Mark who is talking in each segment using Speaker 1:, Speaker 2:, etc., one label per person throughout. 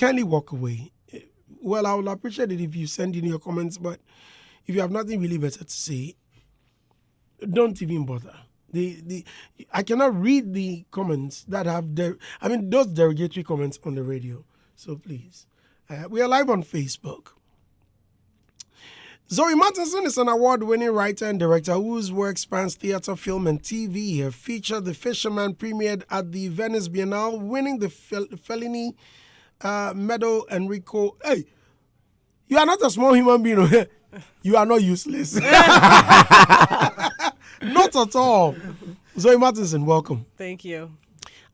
Speaker 1: kindly walk away. Well, I would appreciate it if you send in your comments, but if you have nothing really better to say, don't even bother. I cannot read the comments that have those derogatory comments on the radio. So please, we are live on Facebook. Zoe Martinson is an award-winning writer and director whose work spans theater, film, and TV. Her feature, The Fisherman, premiered at the Venice Biennale, winning the Fellini medal. Enrico, hey, you are not a small human being. You are not useless. Not at all. Zoe Martinson, welcome.
Speaker 2: Thank you.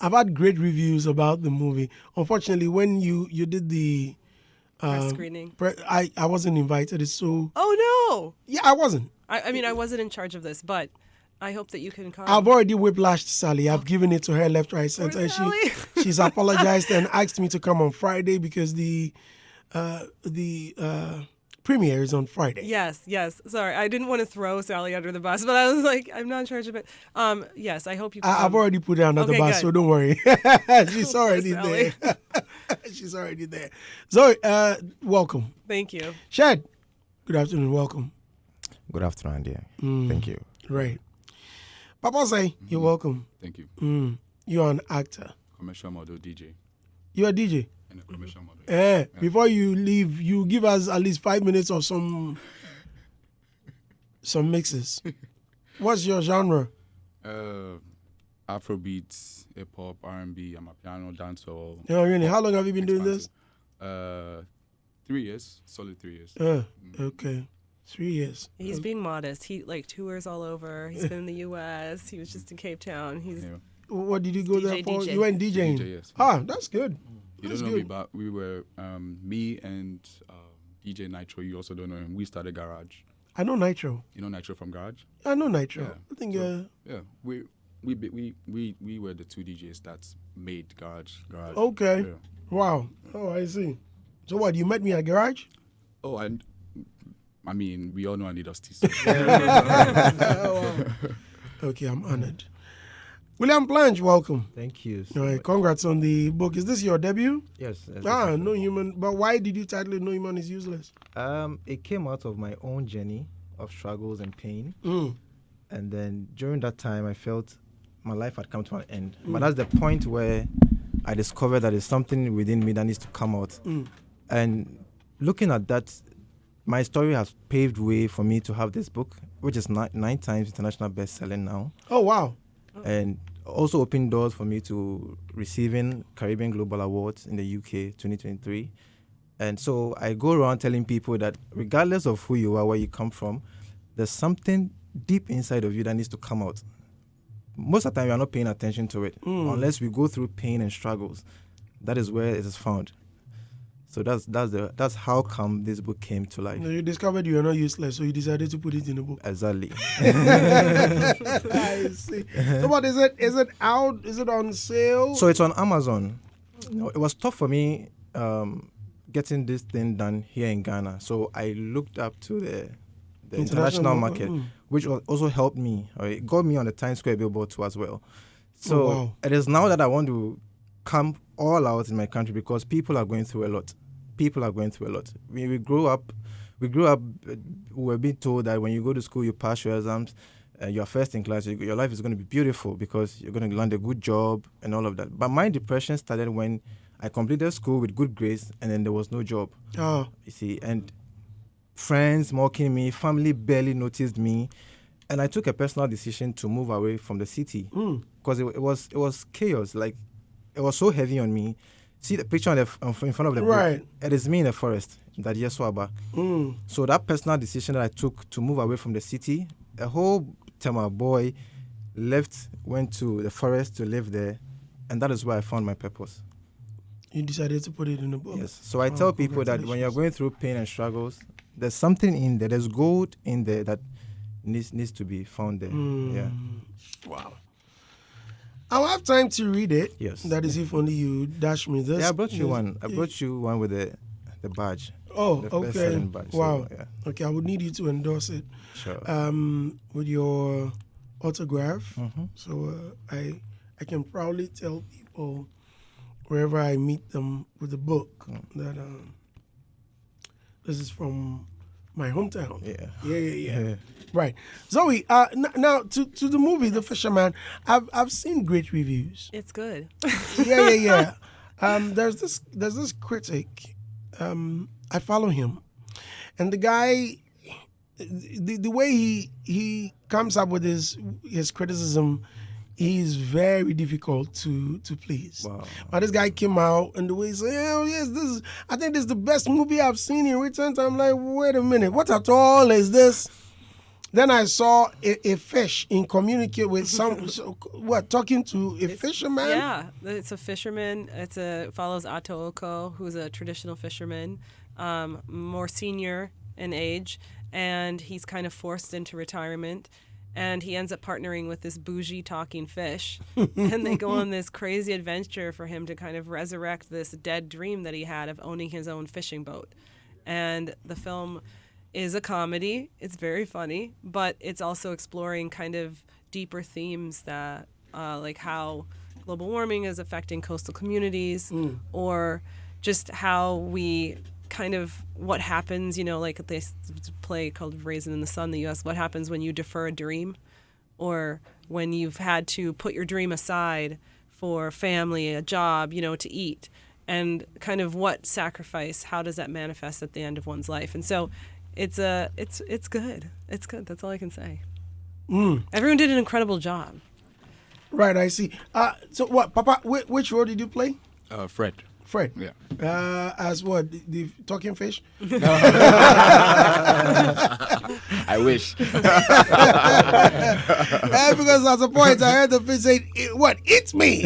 Speaker 1: I've had great reviews about the movie. Unfortunately, when you did the
Speaker 2: Press screening.
Speaker 1: I wasn't invited. It's so...
Speaker 2: Oh, no.
Speaker 1: Yeah, I wasn't.
Speaker 2: I mean, I wasn't in charge of this, but I hope that you can come.
Speaker 1: I've already whiplashed Sally. I've given it to her left, right, center. And she's apologized and asked me to come on Friday because the premiere is on Friday.
Speaker 2: Yes. Sorry, I didn't want to throw Sally under the bus, but I was like, I'm not in charge of it. Yes, I hope you come.
Speaker 1: I've already put her under the bus,
Speaker 2: good.
Speaker 1: so don't worry. She's already there. She's already there. Zoe, welcome.
Speaker 2: Thank you.
Speaker 1: Shed, good afternoon. Welcome.
Speaker 3: Good afternoon, dear. Thank you.
Speaker 1: Right. Papa say, you're welcome.
Speaker 4: Thank you.
Speaker 1: You're an actor.
Speaker 4: Commercial model DJ.
Speaker 1: You're a DJ?
Speaker 4: And a commercial model.
Speaker 1: Before you leave, you give us at least 5 minutes of some mixes. What's your genre?
Speaker 4: Afrobeats, hip hop, R&B. I'm a piano dancer.
Speaker 1: Yeah, really. How long have you been doing this?
Speaker 4: 3 years, solid 3 years.
Speaker 1: Okay, 3 years.
Speaker 2: He's being modest. He tours all over. He's been in the U.S. He was just in Cape Town.
Speaker 1: What did you go there for?
Speaker 2: DJ.
Speaker 1: You went DJing?
Speaker 4: DJ, yes.
Speaker 1: That's good.
Speaker 4: You don't know me, but we were, me and DJ Nitro, you also don't know him. We started Garage.
Speaker 1: I know Nitro.
Speaker 4: You know Nitro from Garage?
Speaker 1: I know Nitro.
Speaker 4: Yeah.
Speaker 1: I think,
Speaker 4: we were the two DJs that made Garage.
Speaker 1: Okay.
Speaker 4: Yeah.
Speaker 1: Wow. Oh, I see. So what, you met me at Garage?
Speaker 4: Oh, I mean, we all know I need us to.
Speaker 1: Okay, I'm honored. William Planch, welcome.
Speaker 3: Thank you.
Speaker 1: All right, congrats on the book. Is this your debut?
Speaker 3: Yes.
Speaker 1: No Human. But why did you title it No Human is Useless?
Speaker 3: It came out of my own journey of struggles and pain. And then during that time, I felt my life had come to an end. But that's the point where I discovered that there's something within me that needs to come out. And looking at that, my story has paved way for me to have this book, which is 9 times international best-selling now.
Speaker 1: Oh, wow.
Speaker 3: And also opened doors for me to receiving Caribbean Global Awards in the UK 2023. And so I go around telling people that regardless of who you are, where you come from, there's something deep inside of you that needs to come out. Most of the time, we are not paying attention to it unless we go through pain and struggles. That is where it is found. So that's how come this book came to life.
Speaker 1: You discovered you are not useless, so you decided to put it in a book.
Speaker 3: Exactly.
Speaker 1: I see. So what is it? Is it out? Is it on sale?
Speaker 3: So it's on Amazon. It was tough for me getting this thing done here in Ghana. So I looked up to the international market, which also helped me. It got me on the Times Square billboard too as well. So it is now that I want to come all out in my country because people are going through a lot. We grew up, we were being told that when you go to school, you pass your exams, you're first in class, your life is going to be beautiful because you're going to land a good job and all of that. But my depression started when I completed school with good grades and then there was no job. You see, and friends mocking me, family barely noticed me. And I took a personal decision to move away from the city because it was chaos. Like, it was so heavy on me. See the picture in front of the book? It is me in the forest, that Yeswaba. So that personal decision that I took to move away from the city, a whole Tema boy went to the forest to live there, and that is where I found my purpose.
Speaker 1: You decided to put it in a book?
Speaker 3: Yes. So I tell people that when you're going through pain and struggles, there's something in there, there's gold in there that needs to be found there. Yeah.
Speaker 1: Wow. I'll have time to read it.
Speaker 3: Yes.
Speaker 1: That is if only you dash me this.
Speaker 3: Yeah, I brought you one. I brought you one with the badge.
Speaker 1: Oh,
Speaker 3: the
Speaker 1: okay.
Speaker 3: best-selling badge.
Speaker 1: Wow.
Speaker 3: So, yeah.
Speaker 1: Okay, I would need you to endorse it.
Speaker 3: Sure.
Speaker 1: With your autograph. So I can proudly tell people wherever I meet them with a book. That this is from my hometown. Yeah. Right. Zoe, now to the movie The Fisherman. I've seen great reviews.
Speaker 2: It's good.
Speaker 1: Yeah. There's this critic. I follow him, and the guy, the way he comes up with his criticism, he's very difficult to please.
Speaker 3: Wow.
Speaker 1: But this guy came out and the way he said, "Oh yes, I think this is the best movie I've seen in recent." I'm like, wait a minute, what at all is this? Then I saw a fish in communicate with talking to a fisherman.
Speaker 2: Yeah, it's a fisherman. It follows Atooko, who's a traditional fisherman, more senior in age, and he's kind of forced into retirement. And he ends up partnering with this bougie talking fish. And they go on this crazy adventure for him to kind of resurrect this dead dream that he had of owning his own fishing boat. And the film is a comedy. It's very funny, but it's also exploring kind of deeper themes that, like how global warming is affecting coastal communities, or just how we kind of what happens, like this play called Raisin in the Sun, the U.S., what happens when you defer a dream, or when you've had to put your dream aside for family, a job, to eat, and kind of what sacrifice, how does that manifest at the end of one's life? And so it's good. It's good. That's all I can say. Everyone did an incredible job.
Speaker 1: Right, I see. So what, Papa, which role did you play?
Speaker 4: Fred.
Speaker 1: Fred.
Speaker 4: Yeah.
Speaker 1: As what? The talking fish?
Speaker 4: I wish.
Speaker 1: Because at the point I heard the fish say, "What? It's me."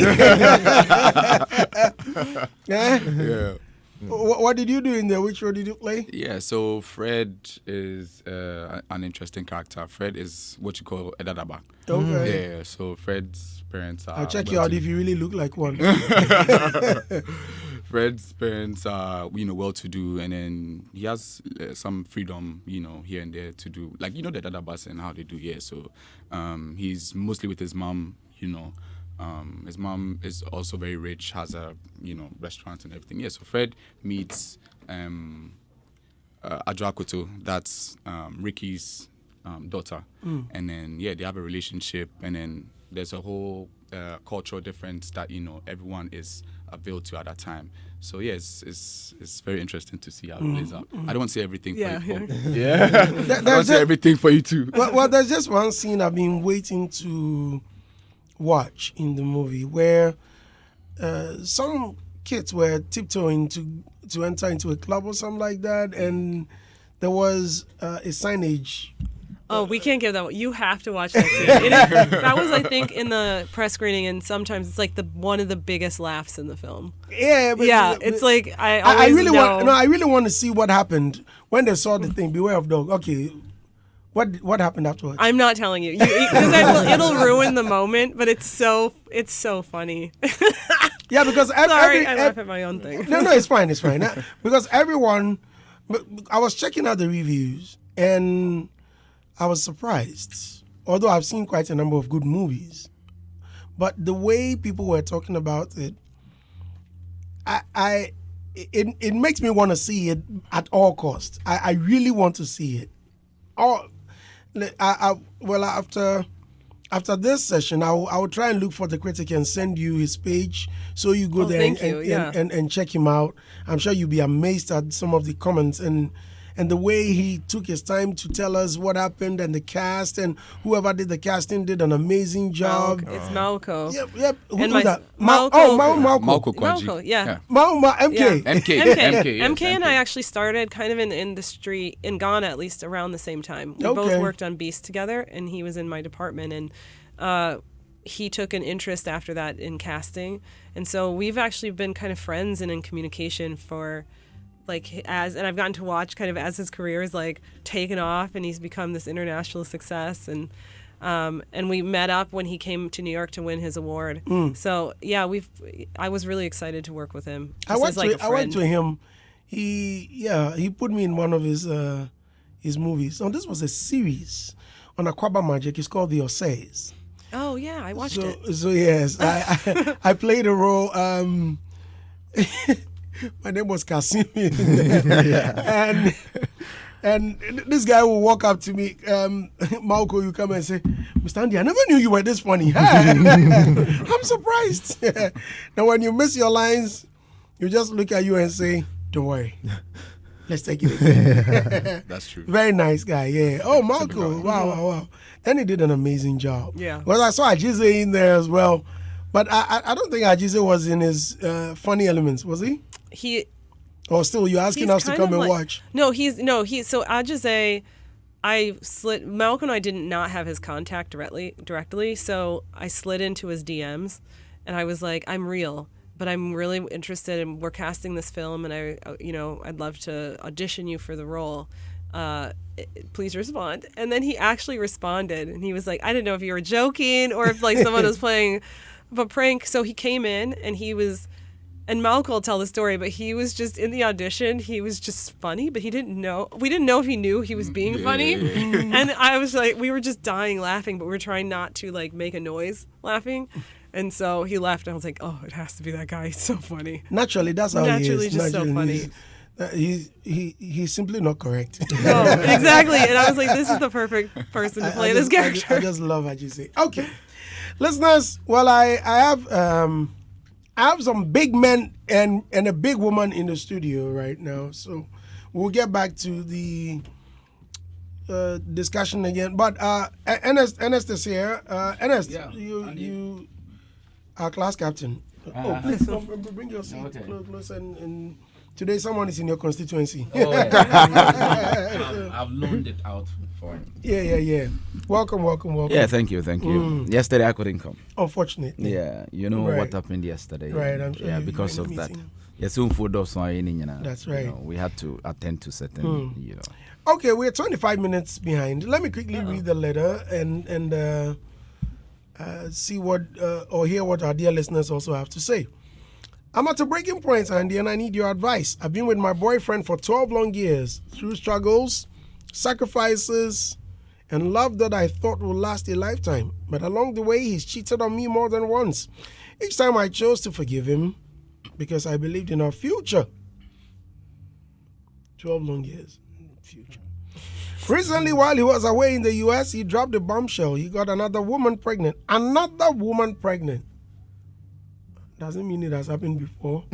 Speaker 4: Yeah.
Speaker 1: What did you do in there? Which role did you play?
Speaker 4: Yeah, so Fred is an interesting character. Fred is what you call a dadaba.
Speaker 1: Okay.
Speaker 4: Yeah, so Fred's parents are...
Speaker 1: I'll check you out if you really look like one.
Speaker 4: Fred's parents are, well-to-do, and then he has some freedom, here and there to do, like, the dadabas and how they do here. So he's mostly with his mom, his mom is also very rich, has a, restaurant and everything. Yeah, so Fred meets Adwakoto, that's Ricky's daughter. And then, they have a relationship, and then there's a whole cultural difference that, everyone is availed to at that time. So, it's very interesting to see how it plays out. I don't want to say everything for you. Yeah. I don't want to say everything for you, too.
Speaker 1: Well, there's just one scene I've been waiting to watch in the movie where some kids were tiptoeing to enter into a club or something like that, and there was a signage.
Speaker 2: Oh, we can't give that one. You have to watch that scene. That was, I think, in the press screening, and sometimes it's like one of the biggest laughs in the film.
Speaker 1: Yeah, but,
Speaker 2: it's like I really
Speaker 1: want to see what happened when they saw the thing. Beware of dog. Okay. What happened afterwards?
Speaker 2: I'm not telling you because it'll ruin the moment. But it's so funny.
Speaker 1: Yeah, because
Speaker 2: I laugh at my own thing.
Speaker 1: No, it's fine. Because everyone, I was checking out the reviews and I was surprised. Although I've seen quite a number of good movies, but the way people were talking about it, it makes me want to see it at all costs. I really want to see it. After this session, I will try and look for the critic and send you his page so you go there and check him out. I'm sure you'll be amazed at some of the comments and the way he took his time to tell us what happened, and the cast, and whoever did the casting did an amazing job.
Speaker 2: It's Malco.
Speaker 1: Yep.
Speaker 2: And
Speaker 1: Who's that?
Speaker 2: Malco.
Speaker 4: Malco Kwaji.
Speaker 2: Malco, yeah.
Speaker 1: MK.
Speaker 4: MK
Speaker 2: and I actually started kind of in the industry in Ghana, at least around the same time. We both worked on Beast together, and he was in my department, and he took an interest after that in casting, and so we've actually been kind of friends and in communication for. And I've gotten to watch kind of as his career is taken off and he's become this international success, and we met up when he came to New York to win his award. So I was really excited to work with him.
Speaker 1: I went to him. He put me in one of his movies. So this was a series on Aquaba Magic. It's called The Osays.
Speaker 2: Oh yeah, I watched it.
Speaker 1: So yes, I played a role. My name was Kasim. And this guy will walk up to me, Malco, you come and say, Mr. Andy, I never knew you were this funny. I'm surprised. Now, when you miss your lines, you just look at you and say, don't worry. Let's take it again.
Speaker 4: That's true.
Speaker 1: Very nice guy, yeah. Oh, Malco, wow. And he did an amazing job.
Speaker 2: Yeah.
Speaker 1: Well, I saw Ajize in there as well. But I don't think Ajize was in his funny elements, was he? Or still, you're asking us to come and watch?
Speaker 2: So Ajize, Malcolm and I did not have his contact directly, so I slid into his DMs, and I was like, I'm real, but I'm really interested, and we're casting this film, and I'd love to audition you for the role. Please respond. And then he actually responded, and he was like, I didn't know if you were joking or if like someone was playing a prank. So he came in, and Malcolm will tell the story, but he was just in the audition. He was just funny, but we didn't know if he knew he was being funny. And I was like, we were just dying laughing, but we were trying not to like make a noise laughing. And so he left, and I was like, oh, it has to be that guy. He's so funny.
Speaker 1: Naturally, that's how
Speaker 2: Naturally,
Speaker 1: he is.
Speaker 2: just so funny.
Speaker 1: He's simply not correct.
Speaker 2: No, exactly. And I was like, this is the perfect person to play this character.
Speaker 1: I just love what you say. Okay, listeners. Well, I have some big men and a big woman in the studio right now, so we'll get back to the discussion again. But Ernest is here. Ernest, you are class captain. Please bring your seat close and today someone is in your constituency.
Speaker 5: I've loaned it out for him.
Speaker 1: Yeah. Welcome.
Speaker 5: Yeah, thank you. Yesterday I couldn't come.
Speaker 1: Unfortunately.
Speaker 5: Yeah, you know what happened yesterday.
Speaker 1: Right, I'm sure.
Speaker 5: Yeah, because of that. Yes, soon food or something.
Speaker 1: That's right.
Speaker 5: We had to attend to certain,
Speaker 1: Okay, we're 25 minutes behind. Let me quickly read the letter and see what or hear what our dear listeners also have to say. I'm at a breaking point, Andy, and I need your advice. I've been with my boyfriend for 12 long years, through struggles, sacrifices, and love that I thought would last a lifetime. But along the way, he's cheated on me more than once. Each time I chose to forgive him because I believed in our future. 12 long years, future. Recently, while he was away in the U.S., he dropped a bombshell. He got another woman pregnant. Doesn't mean it has happened before.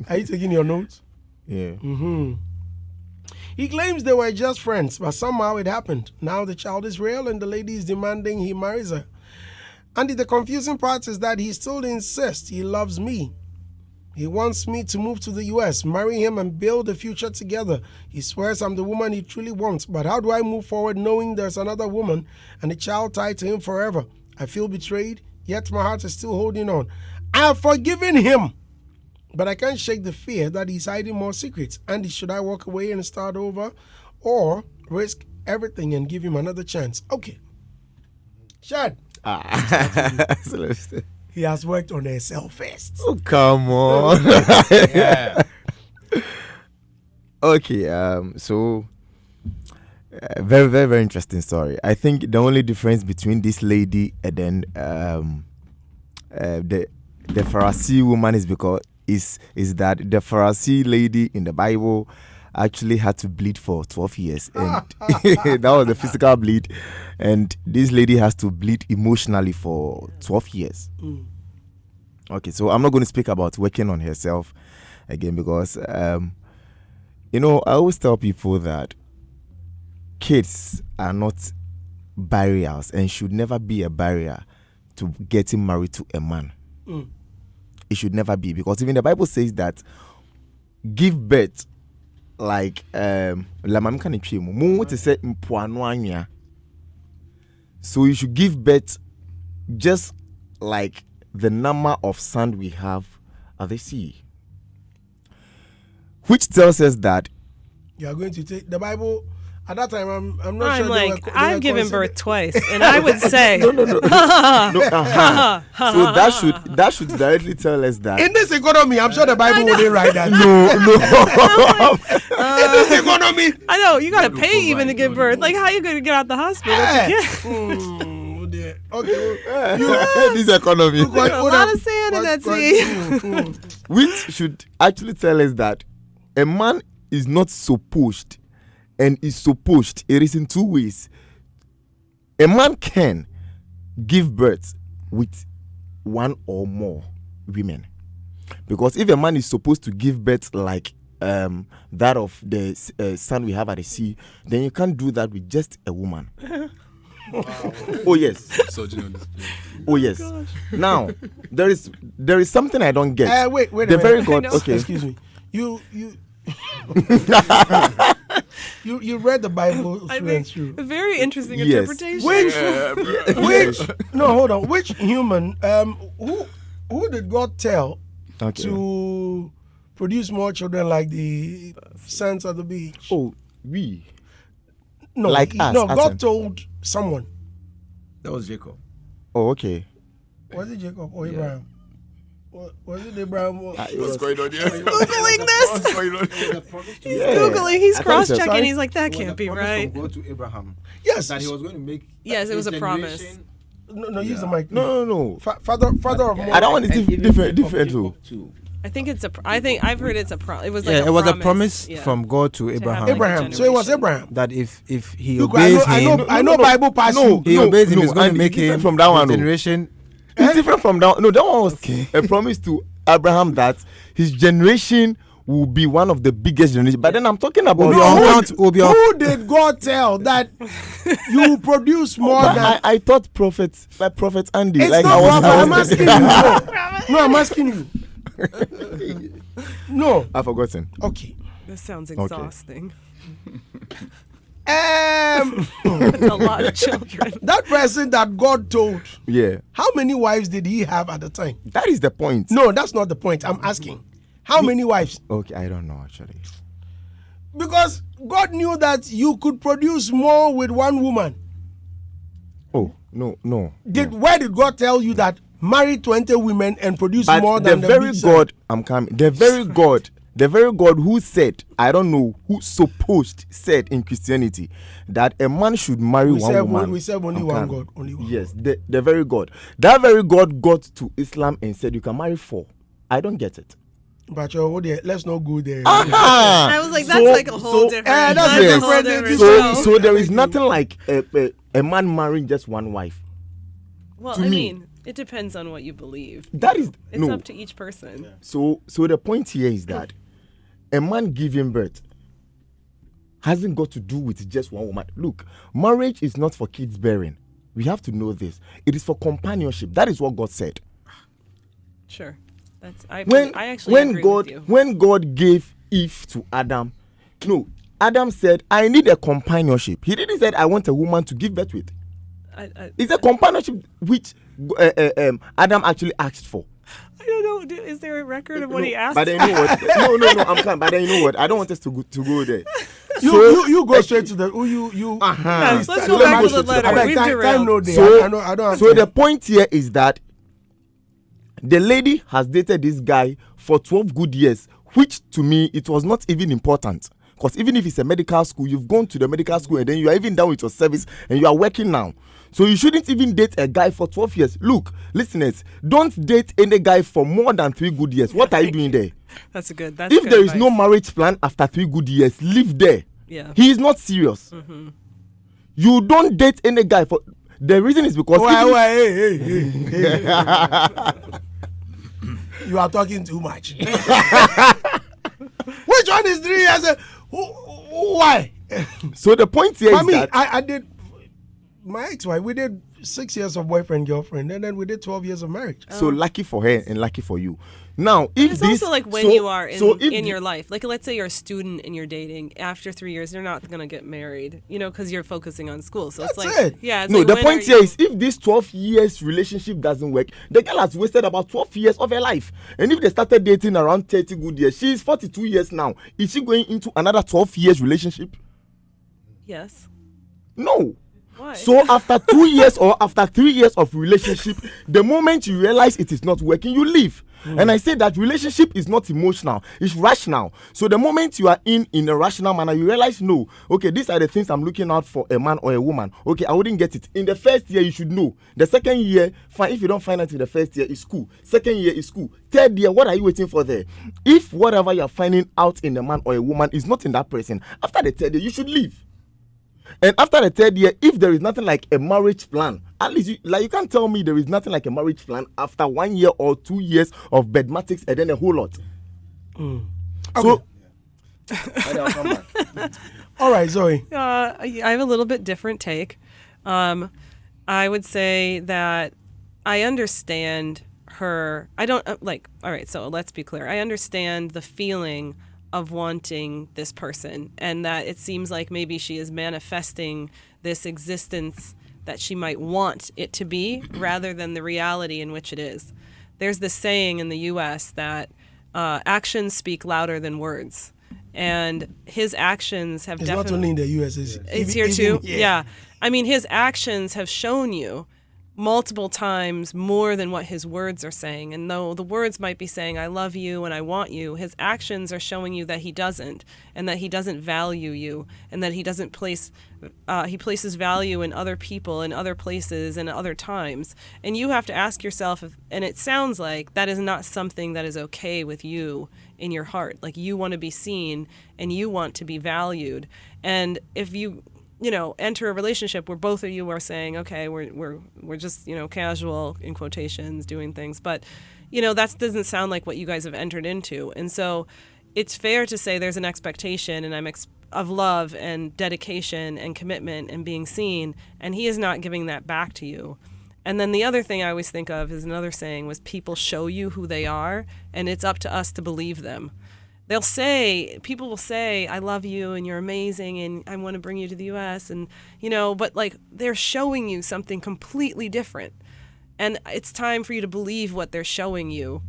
Speaker 1: Are you taking your notes?
Speaker 3: Yeah.
Speaker 1: He claims they were just friends, but somehow it happened. Now the child is real and the lady is demanding he marries her. And the confusing part is that he still insists he loves me. He wants me to move to the U.S., marry him and build a future together. He swears I'm the woman he truly wants, but how do I move forward knowing there's another woman and a child tied to him forever? I feel betrayed, yet my heart is still holding on. I have forgiven him, but I can't shake the fear that he's hiding more secrets. Andy, should I walk away and start over or risk everything and give him another chance? Okay. Shad. He has worked on himself first.
Speaker 3: Oh, come on.
Speaker 5: Yeah.
Speaker 3: Okay, so very, very, very interesting story. I think the only difference between this lady and then the Pharisee woman is that the Pharisee lady in the Bible actually had to bleed for 12 years, and that was the physical bleed, and this lady has to bleed emotionally for 12 years. Okay, so I'm not going to speak about working on herself again because I always tell people that kids are not barriers and should never be a barrier to getting married to a man. It should never be, because even the Bible says that give birth like so you should give birth just like the number of sand we have at the sea, which tells us that
Speaker 1: you are going to take the Bible. At that time, I'm not sure.
Speaker 2: I've given birth twice, and I would say
Speaker 3: no. So that should directly tell us that
Speaker 1: in this economy, I'm sure the Bible wouldn't write that.
Speaker 3: No.
Speaker 1: In this economy,
Speaker 2: I know you gotta pay even to give birth. Like, how are you gonna get out the hospital?
Speaker 1: there. Okay.
Speaker 6: This economy,
Speaker 2: A lot of sand in that sea.
Speaker 6: which should actually tell us that a man is not supposed and is supposed. It is in two ways. A man can give birth with one or more women, because if a man is supposed to give birth like that of the son we have at the sea, then you can't do that with just a woman. Oh yes.
Speaker 4: So, you know, this place.
Speaker 6: Oh yes. Now there is something I don't get.
Speaker 1: Wait a
Speaker 6: The
Speaker 1: minute.
Speaker 6: very God.
Speaker 2: know.
Speaker 6: Okay.
Speaker 1: Excuse me. You you read the Bible
Speaker 2: I
Speaker 1: through and
Speaker 2: think
Speaker 1: through.
Speaker 2: a very interesting
Speaker 6: Yes.
Speaker 2: interpretation.
Speaker 1: Which no, hold on. Which human who did God tell
Speaker 6: Okay.
Speaker 1: to produce more children like the sands of the beach?
Speaker 6: Oh, we.
Speaker 1: No,
Speaker 6: like us,
Speaker 1: no,
Speaker 6: as
Speaker 1: God
Speaker 6: in-
Speaker 1: told someone.
Speaker 3: That was Jacob.
Speaker 6: Oh, okay.
Speaker 1: Was it Jacob or Abraham? Was it Abraham?
Speaker 4: What's going on here?
Speaker 2: Googling this.
Speaker 4: What's going on here?
Speaker 2: He's Googling. He's
Speaker 6: I thought so.
Speaker 2: cross-checking.
Speaker 6: Sorry?
Speaker 2: He's like, that can't be right.
Speaker 3: Go to Abraham.
Speaker 1: Yes.
Speaker 3: That he was going to make.
Speaker 2: Yes, it was
Speaker 3: his
Speaker 2: a promise.
Speaker 3: generation-
Speaker 1: No, use the mic.
Speaker 6: No.
Speaker 1: Father of more.
Speaker 6: I don't want it different
Speaker 3: Too.
Speaker 2: I think it's a. I think I've heard it's a. It was like
Speaker 3: Yeah,
Speaker 2: a
Speaker 3: it was
Speaker 2: promise.
Speaker 3: a promise
Speaker 2: Yeah.
Speaker 3: from God to
Speaker 2: have
Speaker 3: Abraham.
Speaker 2: like a
Speaker 1: Abraham. So it was
Speaker 2: generation.
Speaker 1: Abraham.
Speaker 3: That if he
Speaker 1: Look,
Speaker 3: obeys
Speaker 1: I
Speaker 3: him,
Speaker 1: know, I know Bible pass
Speaker 6: No,
Speaker 3: he
Speaker 1: you.
Speaker 3: obeys him.
Speaker 6: no,
Speaker 3: He's going
Speaker 6: and
Speaker 3: to make
Speaker 6: it's different
Speaker 3: him
Speaker 6: from that one,
Speaker 3: his
Speaker 6: no.
Speaker 3: generation.
Speaker 6: It's different from that. No, that one was a promise to Abraham that his generation will be one of the biggest generations. But then I'm talking about
Speaker 3: Will be
Speaker 1: No,
Speaker 3: on
Speaker 1: who,
Speaker 3: count- will be on-
Speaker 1: who did God tell that you will produce more
Speaker 6: But
Speaker 1: than?
Speaker 6: I thought Prophet Andy.
Speaker 1: It's
Speaker 6: like
Speaker 1: not
Speaker 6: I
Speaker 1: I'm
Speaker 6: was
Speaker 1: asking you. No, I'm asking you. No.
Speaker 6: I've forgotten.
Speaker 1: Okay.
Speaker 2: This sounds exhausting.
Speaker 1: That
Speaker 2: It's a lot of children.
Speaker 1: person that God told,
Speaker 6: Yeah,
Speaker 1: how many wives did he have at the time?
Speaker 6: that is the point.
Speaker 1: No, that's not the point. I'm asking. How many wives?
Speaker 6: Okay, I don't know actually.
Speaker 1: Because God knew that you could produce more with one woman.
Speaker 6: Oh no.
Speaker 1: Where did God tell you that marry 20 women and produce
Speaker 6: But
Speaker 1: more
Speaker 6: the
Speaker 1: than the
Speaker 6: very
Speaker 1: big
Speaker 6: God, I'm coming. The very God who said, I don't know who supposed said in Christianity that a man should marry
Speaker 1: We
Speaker 6: one
Speaker 1: serve
Speaker 6: woman.
Speaker 1: we serve only
Speaker 6: I'm
Speaker 1: one
Speaker 6: coming.
Speaker 1: God. Only one.
Speaker 6: Yes, the very God. That very God got to Islam and said you can marry 4. I don't get it.
Speaker 1: But let's not go there.
Speaker 2: I was like, that's like a whole different.
Speaker 1: that's
Speaker 2: a
Speaker 6: yes.
Speaker 2: whole different
Speaker 6: So,
Speaker 2: show.
Speaker 6: so there is nothing like a man marrying just one wife.
Speaker 2: Well,
Speaker 6: to
Speaker 2: I
Speaker 6: me-
Speaker 2: mean, it depends on what you believe.
Speaker 6: That is
Speaker 2: It's
Speaker 6: no.
Speaker 2: up to each person.
Speaker 6: So the point here is that a man giving birth hasn't got to do with just one woman. Look, marriage is not for kids bearing. We have to know this. It is for companionship. That is what God said.
Speaker 2: Sure. That's I actually
Speaker 6: when
Speaker 2: agree
Speaker 6: God
Speaker 2: with you.
Speaker 6: when God gave Eve to Adam, no, Adam said, I need a companionship. He didn't say I want a woman to give birth with. It's a companionship which Adam actually asked for.
Speaker 2: I don't know. Is there a record of what he asked?
Speaker 6: But then you know what? No, I'm coming. But then you know what? I don't want us to go there.
Speaker 1: You go straight to the you.
Speaker 2: Yes, let's
Speaker 6: So
Speaker 2: go
Speaker 6: let
Speaker 2: back
Speaker 6: me
Speaker 2: to
Speaker 6: go
Speaker 2: the
Speaker 6: straight to
Speaker 2: letter.
Speaker 6: the-
Speaker 2: We've
Speaker 1: Time
Speaker 2: derailed.
Speaker 1: no day.
Speaker 6: So,
Speaker 1: I don't have
Speaker 6: so
Speaker 1: time.
Speaker 6: the point here is that the lady has dated this guy for 12 good years, which to me it was not even important. Because even if it's a medical school, you've gone to the medical school and then you are even done with your service and you are working now. So you shouldn't even date a guy for 12 years. Look, listeners, don't date any guy for more than 3 good years. What are you doing there?
Speaker 2: That's good. That's
Speaker 6: If
Speaker 2: good
Speaker 6: there is no
Speaker 2: advice.
Speaker 6: marriage plan after 3 good years, live there.
Speaker 2: Yeah.
Speaker 6: He is not serious. You don't date any guy for. The reason is because.
Speaker 1: Hey. You are talking too much. Which one is 3 years? Why?
Speaker 6: So the point here
Speaker 1: For
Speaker 6: is
Speaker 1: me,
Speaker 6: that.
Speaker 1: I did. My ex-wife, we did 6 years of boyfriend girlfriend, and then we did 12 years of marriage.
Speaker 6: So lucky for her and lucky for you. Now, if
Speaker 2: It's
Speaker 6: this,
Speaker 2: also like when
Speaker 6: so-
Speaker 2: you are
Speaker 6: so if
Speaker 2: in
Speaker 6: the-
Speaker 2: your life. Like, let's say you're a student and you're dating. After 3 years, you're not going to get married, because you're focusing on school. So it's
Speaker 1: That's
Speaker 2: like,
Speaker 1: it.
Speaker 2: yeah. It's
Speaker 6: No,
Speaker 2: like,
Speaker 6: the
Speaker 2: when
Speaker 6: point
Speaker 2: are
Speaker 6: here
Speaker 2: you-
Speaker 6: is if this 12 years relationship doesn't work, the girl has wasted about 12 years of her life. And if they started dating around 30 good years, she is 42 years now. Is she going into another 12 years relationship?
Speaker 2: Yes.
Speaker 6: No.
Speaker 2: Why?
Speaker 6: So after 2 years or after 3 years of relationship, the moment you realize it is not working, you leave. And I say that relationship is not emotional, it's rational. So the moment you are in a rational manner, you realize, no, okay, these are the things I'm looking out for a man or a woman. Okay, I wouldn't get it. In the first year, you should know. The second year, fine. If you don't find it in the first year, it's cool. Second year is cool. Third year, what are you waiting for there? If whatever you're finding out in a man or a woman is not in that person, after the third year, you should leave. And after the third year, if there is nothing like a marriage plan, at least you can't tell me there is nothing like a marriage plan after 1 year or 2 years of bedmatics and then a whole lot. So, I'll come back.
Speaker 1: All right, Zoe.
Speaker 2: I have a little bit different take. I would say that I understand her. I don't all right, so let's be clear. I understand the feeling of wanting this person, and that it seems like maybe she is manifesting this existence that she might want it to be rather than the reality in which it is. There's this saying in the U.S. that actions speak louder than words. And his actions have
Speaker 1: It's
Speaker 2: definitely...
Speaker 1: not only in the U.S.,
Speaker 2: It's here too? Yeah. I mean, his actions have shown you multiple times more than what his words are saying. And though the words might be saying, I love you and I want you, his actions are showing you that he doesn't, and that he doesn't value you, and that he doesn't he places value in other people, in other places, and other times. And you have to ask yourself, and it sounds like that is not something that is okay with you in your heart. Like, you want to be seen and you want to be valued. And if you enter a relationship where both of you are saying, okay, we're just, casual, in quotations, doing things, but, that doesn't sound like what you guys have entered into. And so it's fair to say there's an expectation of love and dedication and commitment and being seen, and he is not giving that back to you. And then the other thing I always think of is another saying was, people show you who they are, and it's up to us to believe them. People will say, I love you and you're amazing and I want to bring you to the U.S. and, but they're showing you something completely different. And it's time for you to believe what they're showing you.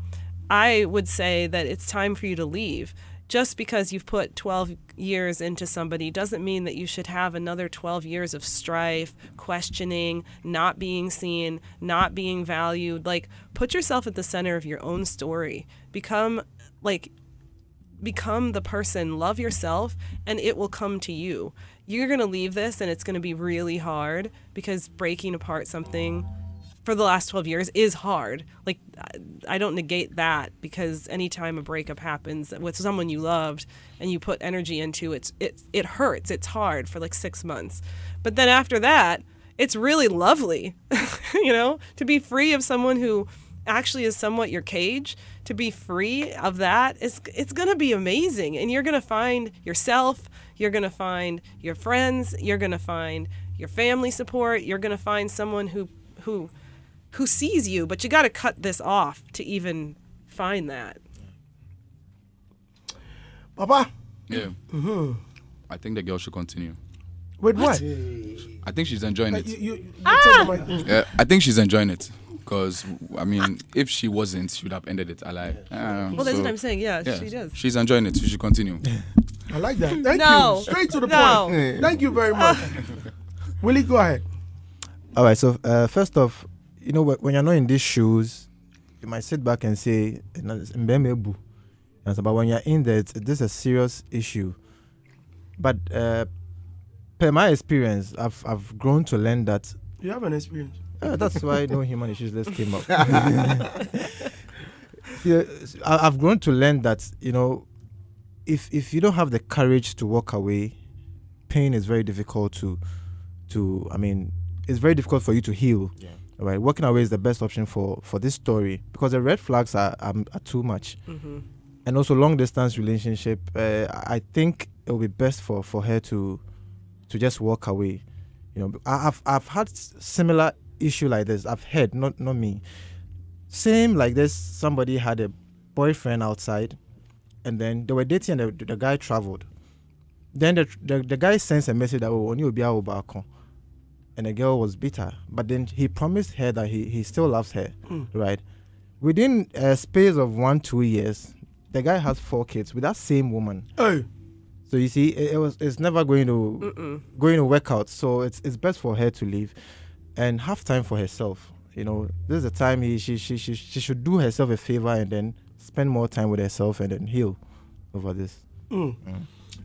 Speaker 2: I would say that it's time for you to leave. Just because you've put 12 years into somebody doesn't mean that you should have another 12 years of strife, questioning, not being seen, not being valued. Put yourself at the center of your own story. Become the person, love yourself, and it will come to you. You're going to leave this, and it's going to be really hard, because breaking apart something for the last 12 years is hard. I don't negate that, because anytime a breakup happens with someone you loved and you put energy into it, it hurts. It's hard for 6 months. But then after that, it's really lovely, to be free of someone who actually is somewhat your cage. To be free of that, it's going to be amazing. And you're going to find yourself, you're going to find your friends, you're going to find your family support, you're going to find someone who sees you, but you got to cut this off to even find that.
Speaker 1: Papa?
Speaker 4: Yeah. I think the girl should continue.
Speaker 1: With what?
Speaker 4: I think she's enjoying it.
Speaker 1: Yeah,
Speaker 4: I think she's enjoying it. Because, if she wasn't, she would have ended it.
Speaker 2: Well, that's what I'm saying. Yeah, she does.
Speaker 4: She's enjoying it. She should continue.
Speaker 1: I like that. Thank you. Straight to the point. Thank you very much. Willie, go ahead.
Speaker 3: All right. So, first off, when you're not in these shoes, you might sit back and say, but when you're in there, this is a serious issue. But per my experience, I've grown to learn that.
Speaker 1: You have an experience.
Speaker 3: That's why no human issues list came up. I've grown to learn that, if you don't have the courage to walk away, pain is very difficult it's very difficult for you to heal. Yeah. Right? Walking away is the best option for this story, because the red flags are too much. Mm-hmm. And also long distance relationship, I think it will be best for her to just walk away. I've had similar issue like this. I've heard, not me. Same like this, somebody had a boyfriend outside, and then they were dating, and the guy traveled. Then the guy sends a message that, oh, you'll be out back, and the girl was bitter. But then he promised her that he still loves her, right? Within a space of 1-2 years, the guy has 4 kids with that same woman.
Speaker 1: Oh.
Speaker 3: So you see, it's never going to work out. So it's best for her to leave and have time for herself. this is the time she should do herself a favor and then spend more time with herself and then heal over this.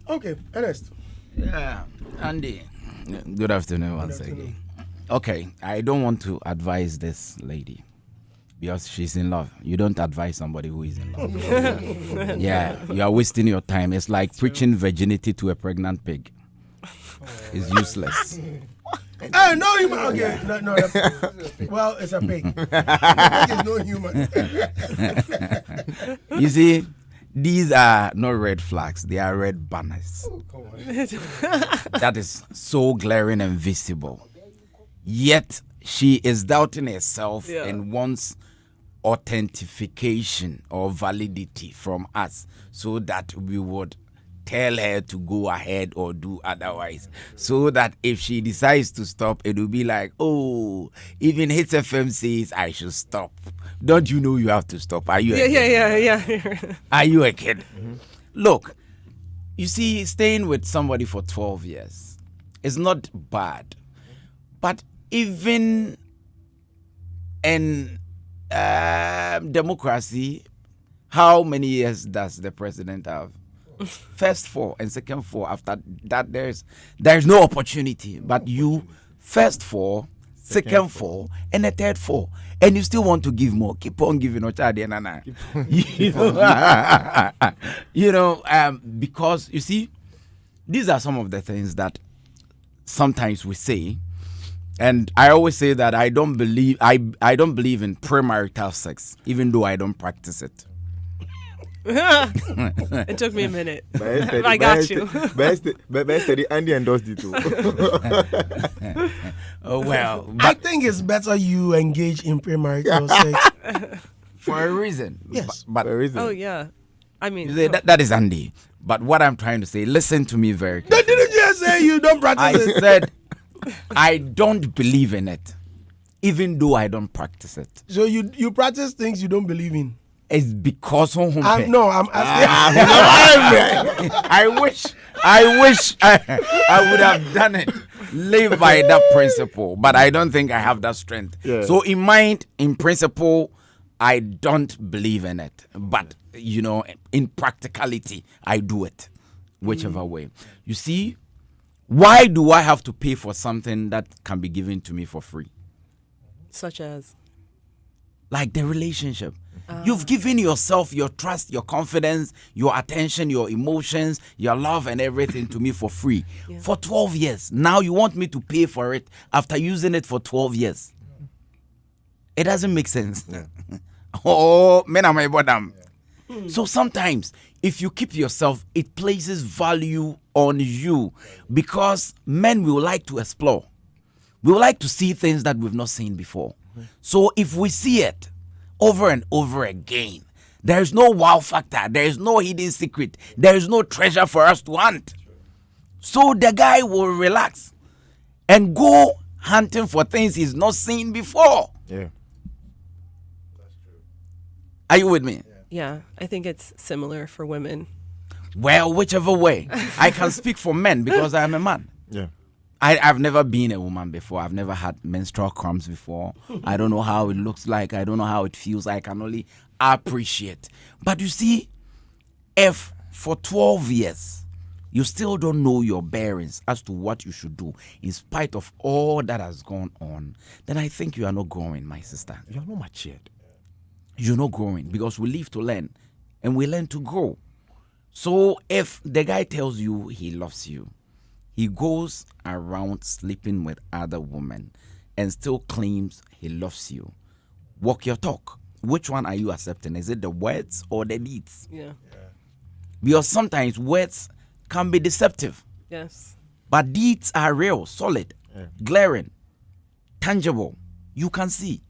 Speaker 1: Okay, Ernest.
Speaker 5: Yeah, Andy. Good afternoon once again. Okay, I don't want to advise this lady because she's in love. You don't advise somebody who is in love. Yeah, you are wasting your time. It's like preaching virginity to a pregnant pig. It's useless.
Speaker 1: Oh, no human. Okay, no. Well, it's a pig. It's no human.
Speaker 5: You see, these are not red flags, they are red banners. That is so glaring and visible. Yet she is doubting herself and wants authentication or validity from us so that we would tell her to go ahead or do otherwise. So that if she decides to stop, it will be like, oh, even Hits FM says I should stop. Don't you know you have to stop? Are you a kid?
Speaker 2: Yeah.
Speaker 5: Are you a kid? Look, you see, staying with somebody for 12 years is not bad. But even in democracy, how many years does the president have? First 4 and second 4. After that, there's no opportunity. But you first 4, second 4, and a third 4, and you still want to give more. Keep on giving, because you see, these are some of the things that sometimes we say, and I always say that I don't believe in premarital sex, even though I don't practice it.
Speaker 2: It took me a minute. I got you.
Speaker 6: But Andy endorsed it too.
Speaker 5: Oh well,
Speaker 1: I think it's better you engage in premarital sex.
Speaker 5: for a reason.
Speaker 1: Yes.
Speaker 5: But
Speaker 6: For a reason.
Speaker 2: Oh yeah. I mean,
Speaker 5: that is Andy. But what I'm trying to say, listen to me very
Speaker 1: They
Speaker 5: carefully.
Speaker 1: didn't just say you don't
Speaker 5: I
Speaker 1: practice it.
Speaker 5: said I don't believe in it, even though I don't practice it.
Speaker 1: So you practice things you don't believe in.
Speaker 5: It's because
Speaker 1: I'm asking.
Speaker 5: I wish I would have done it. Live by that principle, but I don't think I have that strength.
Speaker 6: Yeah.
Speaker 5: So in principle, I don't believe in it. But in practicality, I do it, whichever way. You see, why do I have to pay for something that can be given to me for free?
Speaker 2: such as
Speaker 5: Like the relationship. You've given yourself your trust, your confidence, your attention, your emotions, your love and everything to me for free for 12 years. Now you want me to pay for it after using it for 12 years. It doesn't make sense. Oh, men are my bottom. So sometimes if you keep yourself, it places value on you because men will like to explore. We would like to see things that we've not seen before. So if we see it over and over again, there is no wow factor, there is no hidden secret, there is no treasure for us to hunt. So the guy will relax and go hunting for things he's not seen before.
Speaker 6: Yeah.
Speaker 5: Are you with me?
Speaker 2: yeah, I think it's similar for women.
Speaker 5: Well, whichever way. I can speak for men because I am a man.
Speaker 6: Yeah.
Speaker 5: I've never been a woman before. I've never had menstrual cramps before. I don't know how it looks like. I don't know how it feels. I can only appreciate. But you see, if for 12 years you still don't know your bearings as to what you should do in spite of all that has gone on, then I think you are not growing, my sister.
Speaker 6: You are not matured.
Speaker 5: You're not growing because we live to learn and we learn to grow. So if the guy tells you he loves you, he goes around sleeping with other women and still claims he loves you, walk your talk. Which one are you accepting? Is it the words or the deeds?
Speaker 2: Yeah.
Speaker 5: Because sometimes words can be deceptive,
Speaker 2: Yes.
Speaker 5: but deeds are real, solid, glaring, tangible. You can see.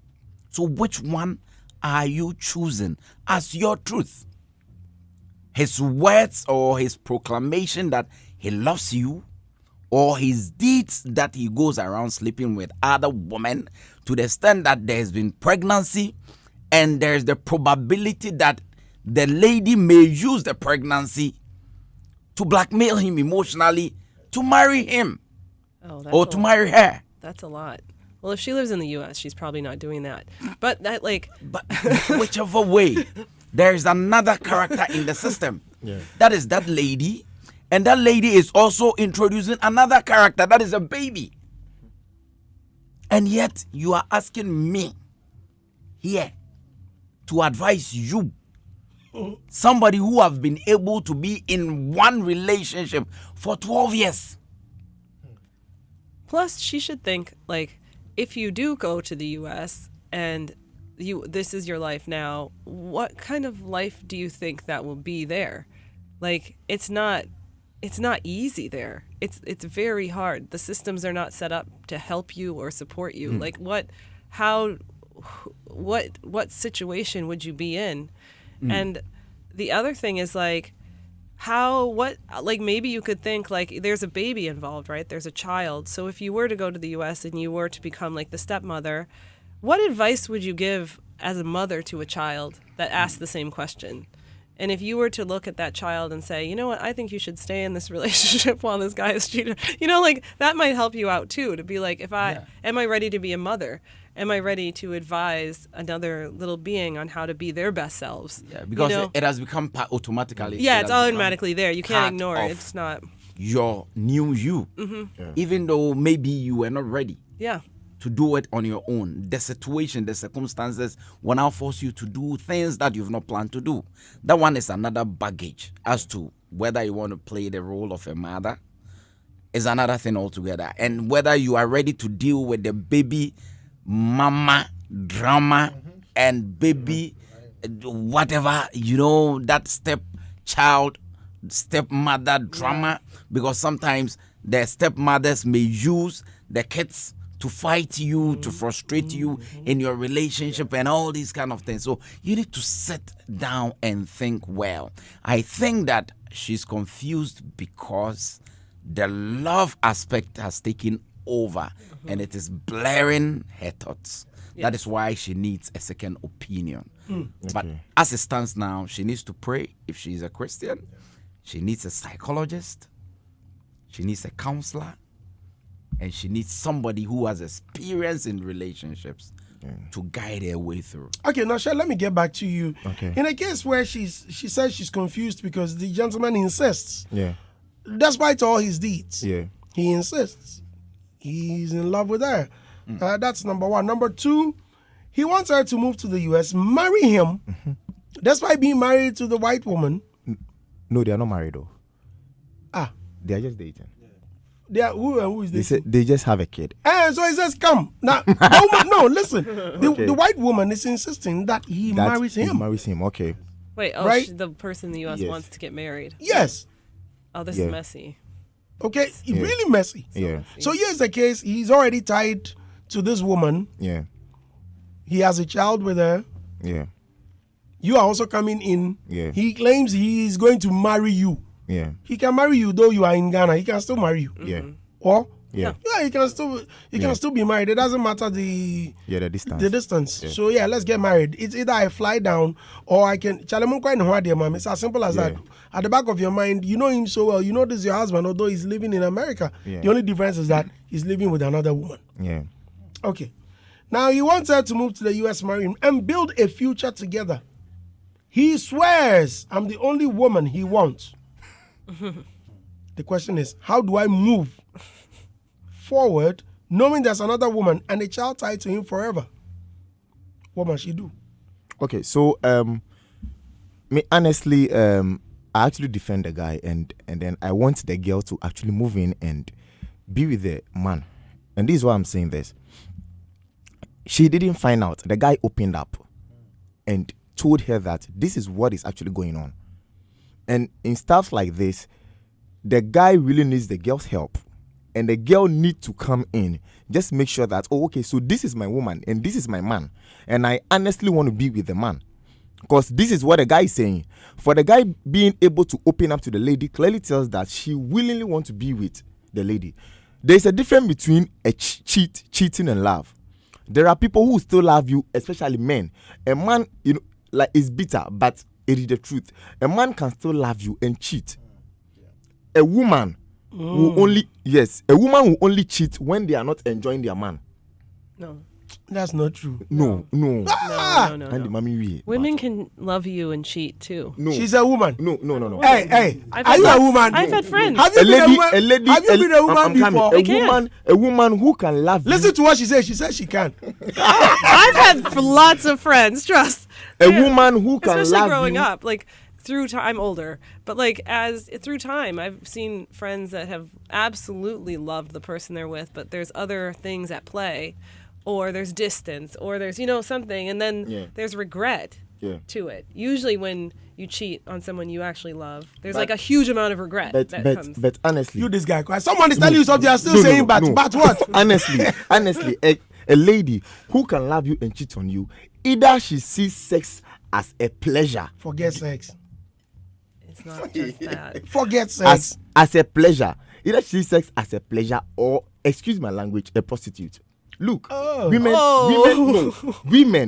Speaker 5: So which one are you choosing as your truth? His words or his proclamation that he loves you, or his deeds that he goes around sleeping with other women to the extent that there's been pregnancy and there's the probability that the lady may use the pregnancy to blackmail him emotionally to marry him
Speaker 2: Oh,
Speaker 5: or to marry her.
Speaker 2: That's a lot. Well, if she lives in the U.S., she's probably not doing that. But that, like,
Speaker 5: But whichever way, there is another character in the system.
Speaker 3: Yeah.
Speaker 5: That is that lady. And that lady is also introducing another character. That is a baby. And yet, you are asking me here to advise you, somebody who have been able to be in one relationship for 12 years.
Speaker 2: plus she should think, like, if you do go to the U.S. and this is your life now, what kind of life do you think that will be there? Like, it's not easy there. It's very hard. The systems are not set up to help you or support you. Like, what situation would you be in? And the other thing is, like, maybe you could think, like, there's a baby involved, right? There's a child. So if you were to go to the U.S. and you were to become, like, the stepmother, what advice would you give as a mother to a child that asked the same question? And if you were to look at that child and say, you know what, I think you should stay in this relationship while this guy is cheating, like, that might help you out too, to be like, am I ready to be a mother? Am I ready to advise another little being on how to be their best selves?
Speaker 5: Yeah, because it has become automatically.
Speaker 2: Yeah,
Speaker 5: it
Speaker 2: it's
Speaker 5: has
Speaker 2: automatically there. You
Speaker 5: part
Speaker 2: can't ignore it.
Speaker 5: of
Speaker 2: It's not.
Speaker 5: your new you. Even though maybe you were not ready
Speaker 2: Yeah.
Speaker 5: to do it on your own. The situation, the circumstances will now force you to do things that you've not planned to do. That one is another baggage as to whether you want to play the role of a mother is another thing altogether. And whether you are ready to deal with the baby mama drama and baby whatever, that stepmother drama, because sometimes the stepmothers may use the kids to fight you, to frustrate you in your relationship and all these kind of things. So you need to sit down and think well. I think that she's confused because the love aspect has taken over and it is blurring her thoughts.
Speaker 2: Yeah.
Speaker 5: That is why she needs a second opinion. But as it stands now, she needs to pray if she is a Christian. She needs a psychologist. She needs a counselor. And she needs somebody who has experience in relationships to guide her way through.
Speaker 1: Okay, now, Shell, let me get back to you.
Speaker 3: Okay.
Speaker 1: In a case where she says she's confused because the gentleman insists,
Speaker 3: Yeah.
Speaker 1: despite all his deeds,
Speaker 3: Yeah.
Speaker 1: he insists. He's in love with her. That's number one. Number two, he wants her to move to the U.S., marry him, despite being married to the white woman.
Speaker 3: No, they are not married though.
Speaker 1: Ah,
Speaker 3: They are just dating.
Speaker 1: they are, who is
Speaker 3: They
Speaker 1: this?
Speaker 3: said they just have a kid.
Speaker 1: So he says, come. Now, no, listen. The white woman is insisting that he marries him.
Speaker 3: He marries him. Okay.
Speaker 2: Wait,
Speaker 1: Right?
Speaker 2: the person in the U.S.
Speaker 3: Yes.
Speaker 2: wants to get married.
Speaker 1: Yes.
Speaker 2: Oh, this
Speaker 3: Yeah.
Speaker 2: is messy.
Speaker 1: Okay, really messy.
Speaker 3: Yeah.
Speaker 1: So here's the case. He's already tied to this woman.
Speaker 3: Yeah.
Speaker 1: He has a child with her.
Speaker 3: Yeah.
Speaker 1: You are also coming in.
Speaker 3: Yeah.
Speaker 1: He claims he is going to marry you.
Speaker 3: Yeah.
Speaker 1: He can marry you though you are in Ghana. He can still marry you.
Speaker 3: Yeah.
Speaker 1: Or
Speaker 3: Yeah.
Speaker 1: he can still be married. It doesn't matter the distance.
Speaker 3: Yeah.
Speaker 1: So let's get married. It's either I fly down or I can. It's as simple as that.
Speaker 3: Yeah.
Speaker 1: At the back of your mind, you know him so well. You know this is your husband, although he's living in America.
Speaker 3: Yeah.
Speaker 1: The only difference is that he's living with another woman.
Speaker 3: Yeah.
Speaker 1: Okay. Now he wants her to move to the US, marry him, and build a future together. He swears I'm the only woman he wants. The question is, how do I move forward knowing there's another woman and a child tied to him forever? What must she do?
Speaker 3: Okay, so me honestly, I actually defend the guy and then I want the girl to actually move in and be with the man. And this is why I'm saying this. She didn't find out. The guy opened up and told her that this is what is actually going on. And in stuff like this, the guy really needs the girl's help. And the girl needs to come in. Just make sure that, okay, so this is my woman and this is my man. And I honestly want to be with the man. Because this is what the guy is saying. For the guy being able to open up to the lady clearly tells that she willingly wants to be with the lady. There's a difference between a cheating and love. There are people who still love you, especially men. A man, is bitter, but it is the truth. A man can still love you and cheat. A woman will only cheat when they are not enjoying their man.
Speaker 2: No.
Speaker 1: That's not true.
Speaker 6: No.
Speaker 2: No.
Speaker 6: And the mommy we.
Speaker 2: Women can love you and cheat too.
Speaker 6: No.
Speaker 1: She's a woman.
Speaker 6: No.
Speaker 1: Hey,
Speaker 2: I've
Speaker 1: are
Speaker 2: had
Speaker 1: you a
Speaker 2: lots-
Speaker 1: woman?
Speaker 2: I've had friends.
Speaker 1: Have you
Speaker 6: A
Speaker 1: been a
Speaker 6: lady,
Speaker 1: woman?
Speaker 6: a lady.
Speaker 1: Have you been a woman
Speaker 6: I'm coming.
Speaker 1: before?
Speaker 2: They can.
Speaker 6: A woman who can love
Speaker 1: Listen
Speaker 6: you.
Speaker 1: to what she said. She said she can.
Speaker 2: I've had lots of friends. Trust.
Speaker 6: A
Speaker 2: Yeah.
Speaker 6: woman who can
Speaker 2: Especially
Speaker 6: love
Speaker 2: growing
Speaker 6: you.
Speaker 2: up, like through time. I'm older, but like as through time, I've seen friends that have absolutely loved the person they're with, but there's other things at play, or there's distance, or there's something, and then there's regret
Speaker 6: Yeah.
Speaker 2: to it. Usually, when you cheat on someone you actually love, there's
Speaker 6: But-
Speaker 2: like a huge amount of regret that comes.
Speaker 6: But honestly,
Speaker 1: You this guy. Someone is telling you something. You're still saying but what?
Speaker 6: honestly, a lady who can love you and cheat on you, either she sees sex as a pleasure,
Speaker 1: Forget sex.
Speaker 2: It's not just that.
Speaker 1: Forget sex.
Speaker 6: as a pleasure, either she sees sex as a pleasure or, excuse my language, a prostitute. Look,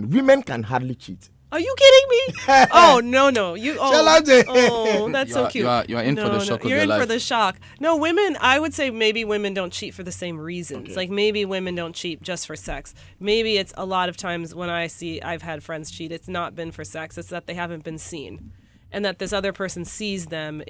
Speaker 6: women can hardly cheat.
Speaker 2: Are you kidding me? Oh no!
Speaker 1: Shalante.
Speaker 2: Oh, that's so cute.
Speaker 4: You are in for the shock of
Speaker 2: You're
Speaker 4: your
Speaker 2: in for
Speaker 4: life.
Speaker 2: the shock. No, women. I would say maybe women don't cheat for the same reasons. Like maybe women don't cheat just for sex. Maybe it's a lot of times when I've had friends cheat. It's not been for sex. It's that they haven't been seen, and that this other person sees them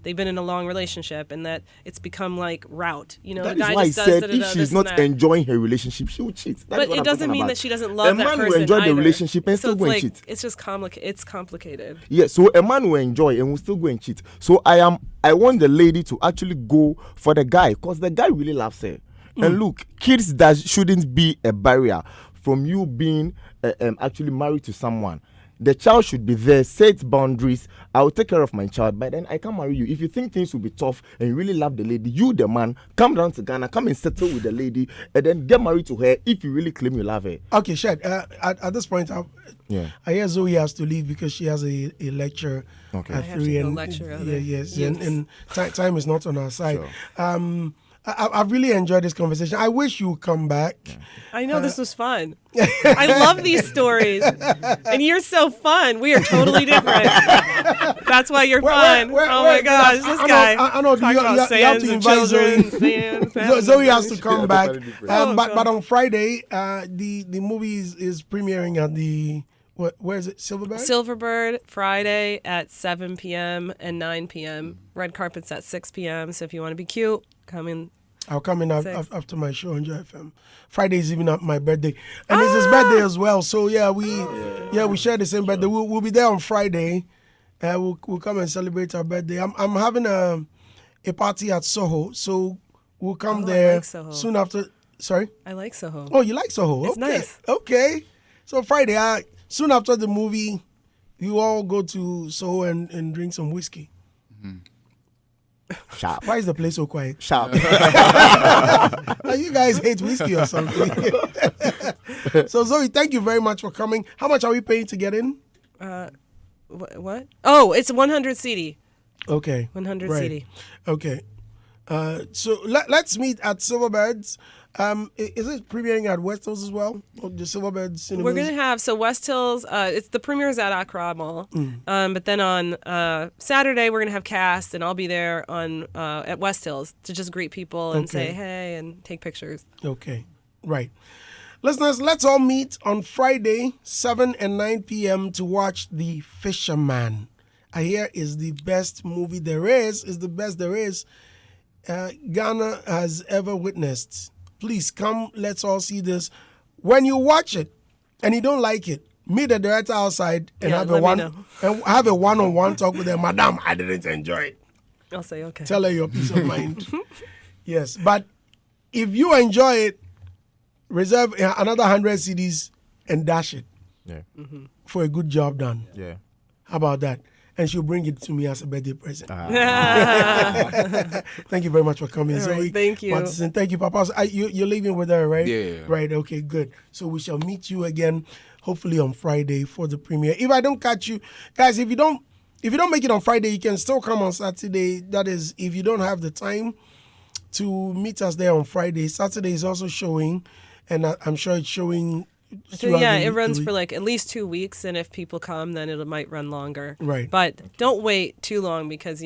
Speaker 2: they've been in a long relationship, and that it's become like route.
Speaker 6: That
Speaker 2: the
Speaker 6: is
Speaker 2: guy
Speaker 6: why I
Speaker 2: just does
Speaker 6: said
Speaker 2: da-da-da,
Speaker 6: if
Speaker 2: this
Speaker 6: she's
Speaker 2: and
Speaker 6: not
Speaker 2: that.
Speaker 6: enjoying her relationship, she will cheat. That is
Speaker 2: But
Speaker 6: what
Speaker 2: it
Speaker 6: I'm
Speaker 2: doesn't
Speaker 6: talking
Speaker 2: mean
Speaker 6: about.
Speaker 2: that she doesn't love that
Speaker 6: A man
Speaker 2: person
Speaker 6: will enjoy
Speaker 2: either.
Speaker 6: the relationship and
Speaker 2: So
Speaker 6: still
Speaker 2: it's
Speaker 6: go and
Speaker 2: like,
Speaker 6: cheat.
Speaker 2: it's just it's complicated.
Speaker 6: Yeah, so a man will enjoy and will still go and cheat. So I want the lady to actually go for the guy because the guy really loves her. And look, kids shouldn't be a barrier from you being actually married to someone. The child should be there, set boundaries. I will take care of my child, but then I can marry you. If you think things will be tough and you really love the lady, you, the man, come down to Ghana, come and settle with the lady, and then get married to her if you really claim you love her.
Speaker 1: Okay, Shed. At this point, I hear Zoe has to leave because she has a lecture
Speaker 6: Okay.
Speaker 1: at
Speaker 2: I have to
Speaker 1: 3.
Speaker 2: go
Speaker 1: And
Speaker 2: lecture other
Speaker 1: yes,
Speaker 2: youths.
Speaker 1: and time is not on our side.
Speaker 6: Sure.
Speaker 1: I've really enjoyed this conversation. I wish you would come back.
Speaker 2: I know this was fun. I love these stories, and you're so fun. We are totally different. That's why you're fun. Oh my gosh, this guy.
Speaker 1: I know.
Speaker 2: Talking
Speaker 1: You
Speaker 2: about
Speaker 1: have to
Speaker 2: sands and
Speaker 1: invite
Speaker 2: children.
Speaker 1: Zoe.
Speaker 2: Sands,
Speaker 1: Zoe has to come back.
Speaker 2: Oh,
Speaker 1: But
Speaker 2: God.
Speaker 1: on Friday, the movie is premiering at the where is it? Silverbird.
Speaker 2: Silverbird Friday at 7 p.m. and 9 p.m. Red carpet's at 6 p.m. So if you want to be cute, come in.
Speaker 1: I'll come in
Speaker 2: Six.
Speaker 1: after my show on Joy FM. Friday is even my birthday, and it's his birthday as well. So we share the same birthday. We'll be there on Friday. We'll come and celebrate our birthday. I'm having a party at Soho, so we'll come
Speaker 2: Oh, I
Speaker 1: there
Speaker 2: like Soho.
Speaker 1: soon after. Sorry.
Speaker 2: I like Soho.
Speaker 1: Oh, you like Soho?
Speaker 2: It's
Speaker 1: Okay.
Speaker 2: nice.
Speaker 1: Okay. So Friday, soon after the movie, you all go to Soho and drink some whiskey.
Speaker 6: Sharp.
Speaker 1: Why is the place so quiet?
Speaker 6: Sharp.
Speaker 1: Like, you guys hate whiskey or something. So Zoe, thank you very much for coming. How much are we paying to get in?
Speaker 2: What? Oh, it's 100 CD.
Speaker 1: Okay.
Speaker 2: 100
Speaker 1: Right.
Speaker 2: CD.
Speaker 1: Okay. So let's meet at Silverbirds. Is it premiering at West Hills as well? Or the Silverbirds cinemas?
Speaker 2: We're gonna have West Hills. It's the premiere's at Accra Mall, but then on Saturday we're gonna have cast, and I'll be there on at West Hills to just greet people and say
Speaker 1: Okay.
Speaker 2: hey and take pictures.
Speaker 1: Okay, right. Listeners, let's all meet on Friday, 7 and 9 p.m. to watch The Fisherman. I hear is the best movie there is the best there is Ghana has ever witnessed. Please come, let's all see this. When you watch it and you don't like it, meet the director outside and
Speaker 2: Yeah,
Speaker 1: have
Speaker 2: let me know.
Speaker 1: have a one-on-one talk with her. Madam, I didn't enjoy it.
Speaker 2: I'll say okay.
Speaker 1: Tell her your peace of mind. Yes, but if you enjoy it, reserve another 100 CDs and dash it
Speaker 6: Yeah.
Speaker 1: for a good job done.
Speaker 6: Yeah.
Speaker 1: How about that? And she'll bring it to me as a birthday present. Thank you very much for coming,
Speaker 2: All right,
Speaker 1: Zoe.
Speaker 2: thank you.
Speaker 1: Martinson, thank you, Papa. So, you're leaving with her, right?
Speaker 4: Yeah.
Speaker 1: Right, okay, good. So we shall meet you again, hopefully on Friday for the premiere. If I don't catch you, guys, if you don't make it on Friday, you can still come on Saturday. That is, if you don't have the time to meet us there on Friday. Saturday is also showing, and I'm sure it's showing.
Speaker 2: So yeah, it runs for like at least 2 weeks, and if people come, then it might run longer.
Speaker 1: Right.
Speaker 2: But don't wait too long because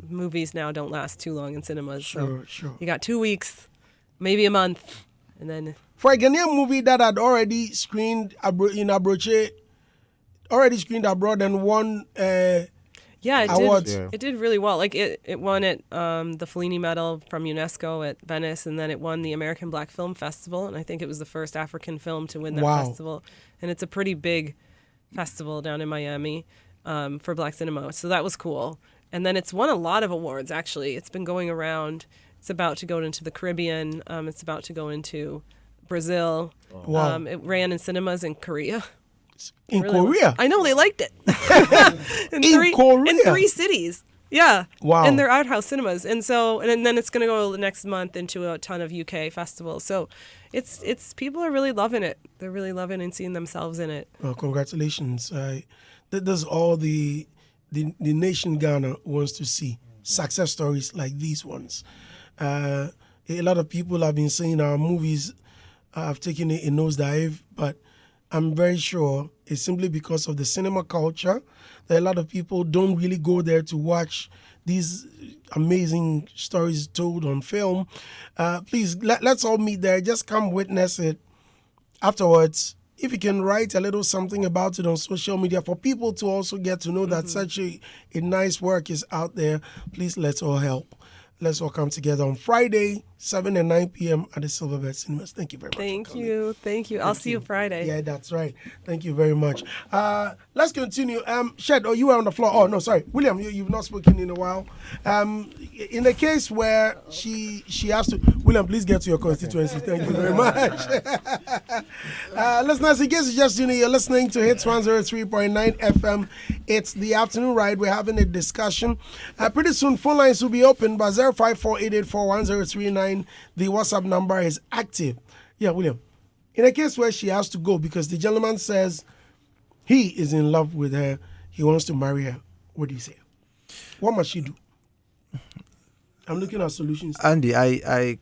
Speaker 2: movies now don't last too long in cinemas. So
Speaker 1: Sure.
Speaker 2: you got 2 weeks, maybe a month, And then
Speaker 1: For a Ghanaian movie that had already screened in Abroche, already screened abroad and won
Speaker 2: yeah, it
Speaker 1: awards.
Speaker 2: did.
Speaker 3: Yeah.
Speaker 2: It did really well. Like it won the Fellini Medal from UNESCO at Venice, and then it won the American Black Film Festival, and I think it was the first African film to win that
Speaker 1: Wow.
Speaker 2: festival. And it's a pretty big festival down in Miami for Black cinema, so that was cool. And then it's won a lot of awards. Actually, it's been going around. It's about to go into the Caribbean. It's about to go into Brazil.
Speaker 1: Wow.
Speaker 2: It ran in cinemas in Korea.
Speaker 1: In
Speaker 2: Really
Speaker 1: Korea.
Speaker 2: I know they liked it. in
Speaker 1: Korea?
Speaker 2: 3 cities. Yeah.
Speaker 1: Wow.
Speaker 2: And they're art house cinemas. And so and then it's going to go the next month into a ton of UK festivals. So it's people are really loving it. They're really loving and seeing themselves in it.
Speaker 1: Well, congratulations. That's all the nation Ghana wants to see. Success stories like these ones. A lot of people have been saying our movies have taken a nosedive, but I'm very sure it's simply because of the cinema culture that a lot of people don't really go there to watch these amazing stories told on film. Please, let's all meet there. Just come witness it afterwards. If you can write a little something about it on social media for people to also get to know that such a nice work is out there, please let's all help. Let's all come together on Friday, 7 and 9 p.m. at the Silverbird Cinemas. Thank you very much.
Speaker 2: Thank you. I'll see you Friday.
Speaker 1: Yeah, that's right. Thank you very much. Let's continue. Shed, you were on the floor. Oh, no, sorry. William, you've not spoken in a while. In the case where she has to... William, please get to your constituency. Thank you very much. Listeners, in case you just you're listening to Hits 103.9 FM. It's the afternoon ride. We're having a discussion. Pretty soon, phone lines will be open by 054-884-1039. The WhatsApp number is active. Yeah, William. In a case where she has to go because the gentleman says he is in love with her, he wants to marry her, what do you say? What must she do? I'm looking at solutions.
Speaker 3: Andy, I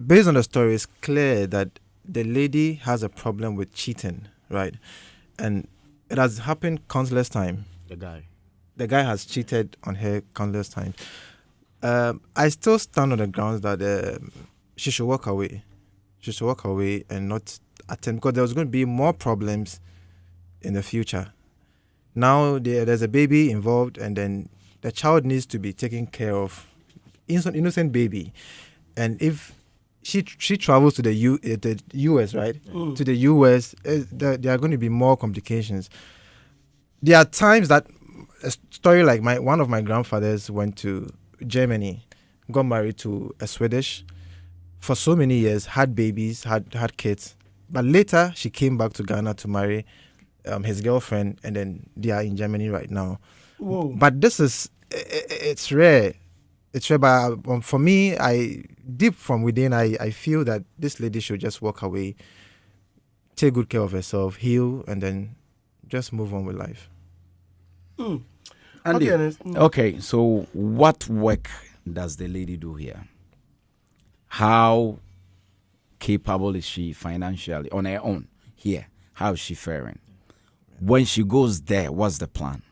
Speaker 3: based on the story, it's clear that the lady has a problem with cheating, right? And it has happened countless times. The guy has cheated on her countless times. I still stand on the grounds that she should walk away. She should walk away and not attempt, because there's going to be more problems in the future. Now there's a baby involved, and then the child needs to be taken care of. Innocent baby. And if she travels to the US, right? To the US, there are going to be more complications. There are times that a story like one of my grandfathers went to Germany, got married to a Swedish for so many years, had babies, had kids. But later, she came back to Ghana to marry his girlfriend, and then they are in Germany right now.
Speaker 1: Whoa.
Speaker 3: But this is, it's rare. It's rare, but for me, deep from within, I feel that this lady should just walk away, take good care of herself, heal, and then just move on with life.
Speaker 5: Andy,
Speaker 1: Okay,
Speaker 5: okay, so what work does the lady do here? How capable is she financially on her own here? How is she faring? When she goes there, what's the plan?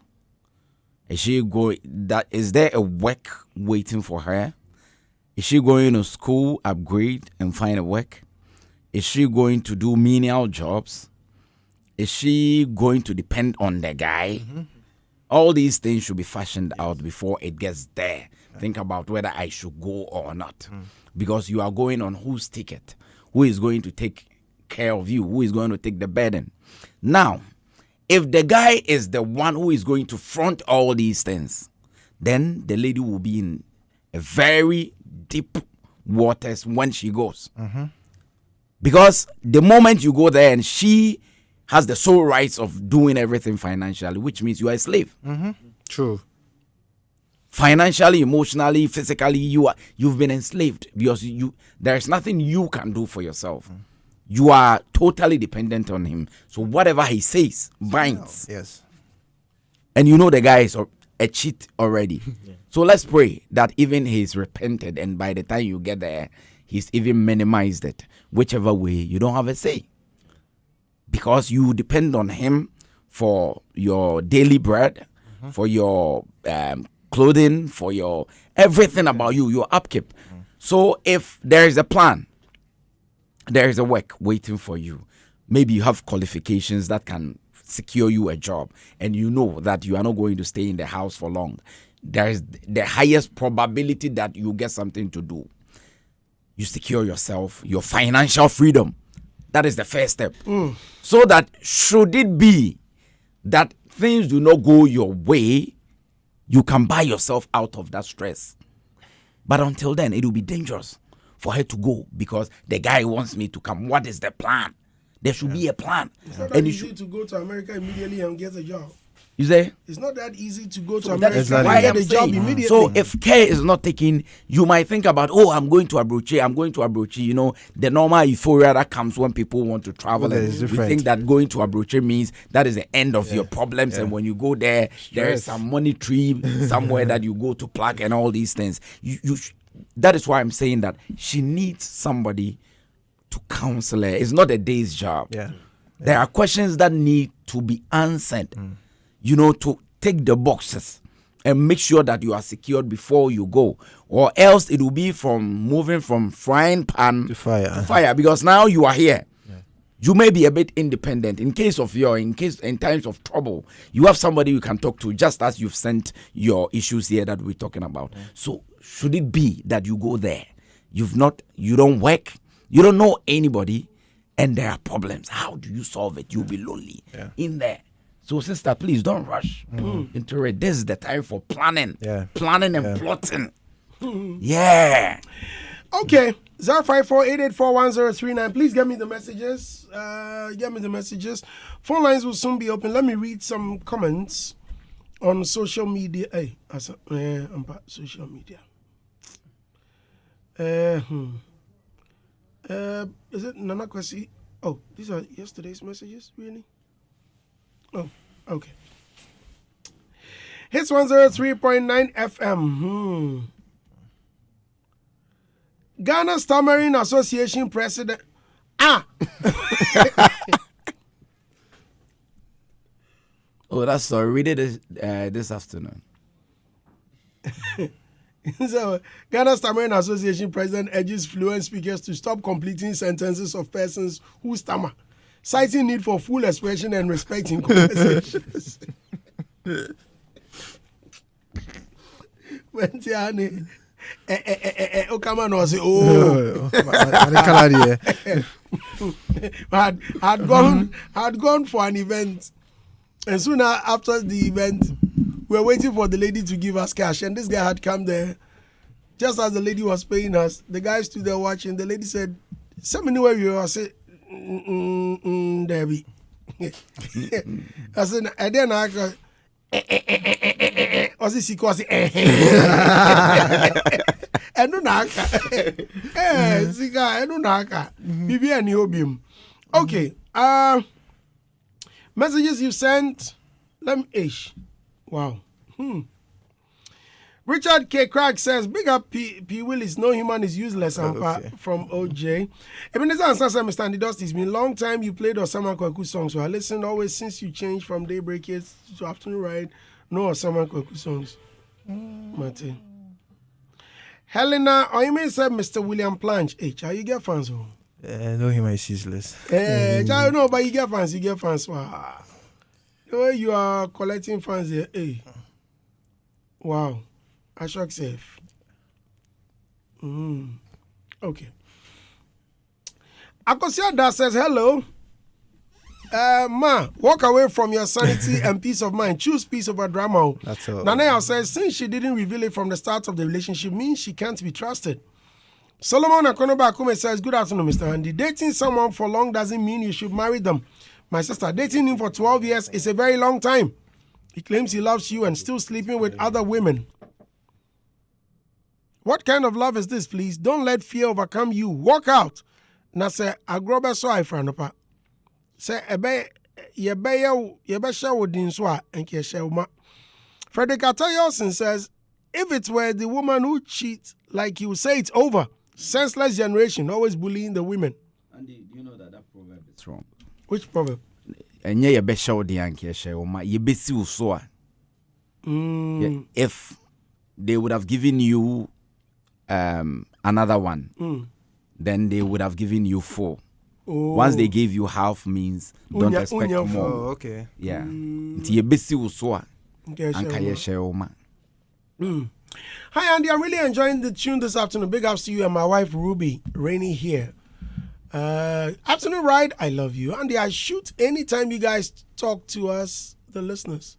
Speaker 5: Is there a work waiting for her? Is she going to school, upgrade, and find a work? Is she going to do menial jobs? Is she going to depend on the guy? Mm-hmm. All these things should be fashioned out before it gets there. Think about whether I should go or not. Because you are going on whose ticket? Who is going to take care of you? Who is going to take the burden? Now, if the guy is the one who is going to front all these things, then the lady will be in a very deep waters when she goes. Mm-hmm. Because the moment you go there and she has the sole rights of doing everything financially, which means you are a slave.
Speaker 3: Mm-hmm. True.
Speaker 5: Financially, emotionally, physically, you've been enslaved because there is nothing you can do for yourself. Mm. You are totally dependent on him. So whatever he says binds.
Speaker 3: Yes.
Speaker 5: And you know the guy is a cheat already. Yeah. So let's pray that even he's repented, and by the time you get there, he's even minimized it. Whichever way, you don't have a say. Because you depend on him for your daily bread, for your clothing, for your everything about you, your upkeep. So if there is a plan, there is a work waiting for you. Maybe you have qualifications that can secure you a job, and you know that you are not going to stay in the house for long. There is the highest probability that you get something to do. You secure yourself, your financial freedom. That is the first step. So that should it be that things do not go your way, you can buy yourself out of that stress. But until then, it will be dangerous for her to go because the guy wants me to come. What is the plan? There should be a plan.
Speaker 1: It's not that easy to go to America immediately and get a job.
Speaker 5: You say?
Speaker 1: It's not that easy to go to
Speaker 5: That
Speaker 1: America
Speaker 5: is
Speaker 1: and
Speaker 5: why
Speaker 1: get
Speaker 5: I'm
Speaker 1: a job
Speaker 5: saying.
Speaker 1: immediately.
Speaker 5: So if care is not taken, you might think about, oh, I'm going to Abrochi. You know, the normal euphoria that comes when people want to travel. And we think that going to Abrochi means that is the end of your problems. And when you go there, there is some money tree somewhere that you go to plug and all these things. That is why I'm saying that she needs somebody to counsel her. It's not a day's job. There are questions that need to be answered. You know, to take the boxes and make sure that you are secured before you go, or else it will be from moving from frying pan
Speaker 3: To fire.
Speaker 5: because now you are here. You may be a bit independent in times of trouble. You have somebody you can talk to, just as you've sent your issues here that we're talking about. So should it be that you go there, you don't work, you don't know anybody, and there are problems? How do you solve it? You'll be lonely in there. So, sister, please don't rush into it. This is the time for planning. Planning and plotting.
Speaker 1: Okay. 054-884-1039. Please get me the messages. Phone lines will soon be open. Let me read some comments on social media. Social media. Is it Nana Kwesi? Oh, these are yesterday's messages, really? Oh, okay. Hits 103.9 FM. Ghana Stammering Association President.
Speaker 5: Oh, that's sorry. Read it this afternoon.
Speaker 1: So, Ghana Stammering Association President urges fluent speakers to stop completing sentences of persons who stammer, citing need for full expression and respect in conversations. When Tiani, Okaman was had gone for an event, and soon after the event, we were waiting for the lady to give us cash, and this guy had come there. Just as the lady was paying us, the guy stood there watching. The lady said, "Send me where you are." I said, Debbie. I said, and then I go, was it because and no naka, Sika, and no naka, Bibi and Yobium. Okay, messages you sent. Let me wow. Richard K. Craig says, big up P. Willis, no human is useless. From OJ. Ebenezer and Sansa, Mr. Andy Dust, it's been a long time you played Osama Kwaku songs. So I listened always since you changed from Daybreak Hits to Afternoon Ride. No Osama Kwaku songs. Martin. Helena, or you may say Mr. William Planch. How you get fans?
Speaker 3: No human is useless.
Speaker 1: No, but you get fans. The way you are collecting fans here. Wow. I shock safe. Okay. Akosia Da says, hello. Ma, walk away from your sanity and peace of mind. Choose peace over drama.
Speaker 3: That's all.
Speaker 1: Nanaya says, since she didn't reveal it from the start of the relationship, means she can't be trusted. Solomon Akonoba Akume says, good afternoon, Mr. Andy. Dating someone for long doesn't mean you should marry them. My sister, dating him for 12 years is a very long time. He claims he loves you and still sleeping with other women. What kind of love is this, please? Don't let fear overcome you. Walk out. Na say agrobe so ai franopa. Say ebe yebe share wodin so a enke share uma. Frederick Atayosin says, if it were the woman who cheats, like you say, it's over. Senseless generation, always bullying the women.
Speaker 5: Andy, do you know that proverb is wrong?
Speaker 1: Which proverb?
Speaker 5: Enye yebe share wodin enke share uma. Yebe si uso a. If they would have given you another one, then they would have given you full.
Speaker 1: Oh.
Speaker 5: Once they gave you half means don't
Speaker 1: Unya-
Speaker 5: expect
Speaker 1: unya
Speaker 5: more.
Speaker 3: Oh, okay.
Speaker 5: Yeah. Nti yebesi wo so a
Speaker 1: Okay,
Speaker 5: anka
Speaker 1: sure.
Speaker 5: ye share wo ma.
Speaker 1: Hi, Andy. I'm really enjoying the tune this afternoon. Big ups to you and my wife, Ruby. Rainy here. Afternoon ride. I love you. Andy, I shoot anytime you guys talk to us, the listeners.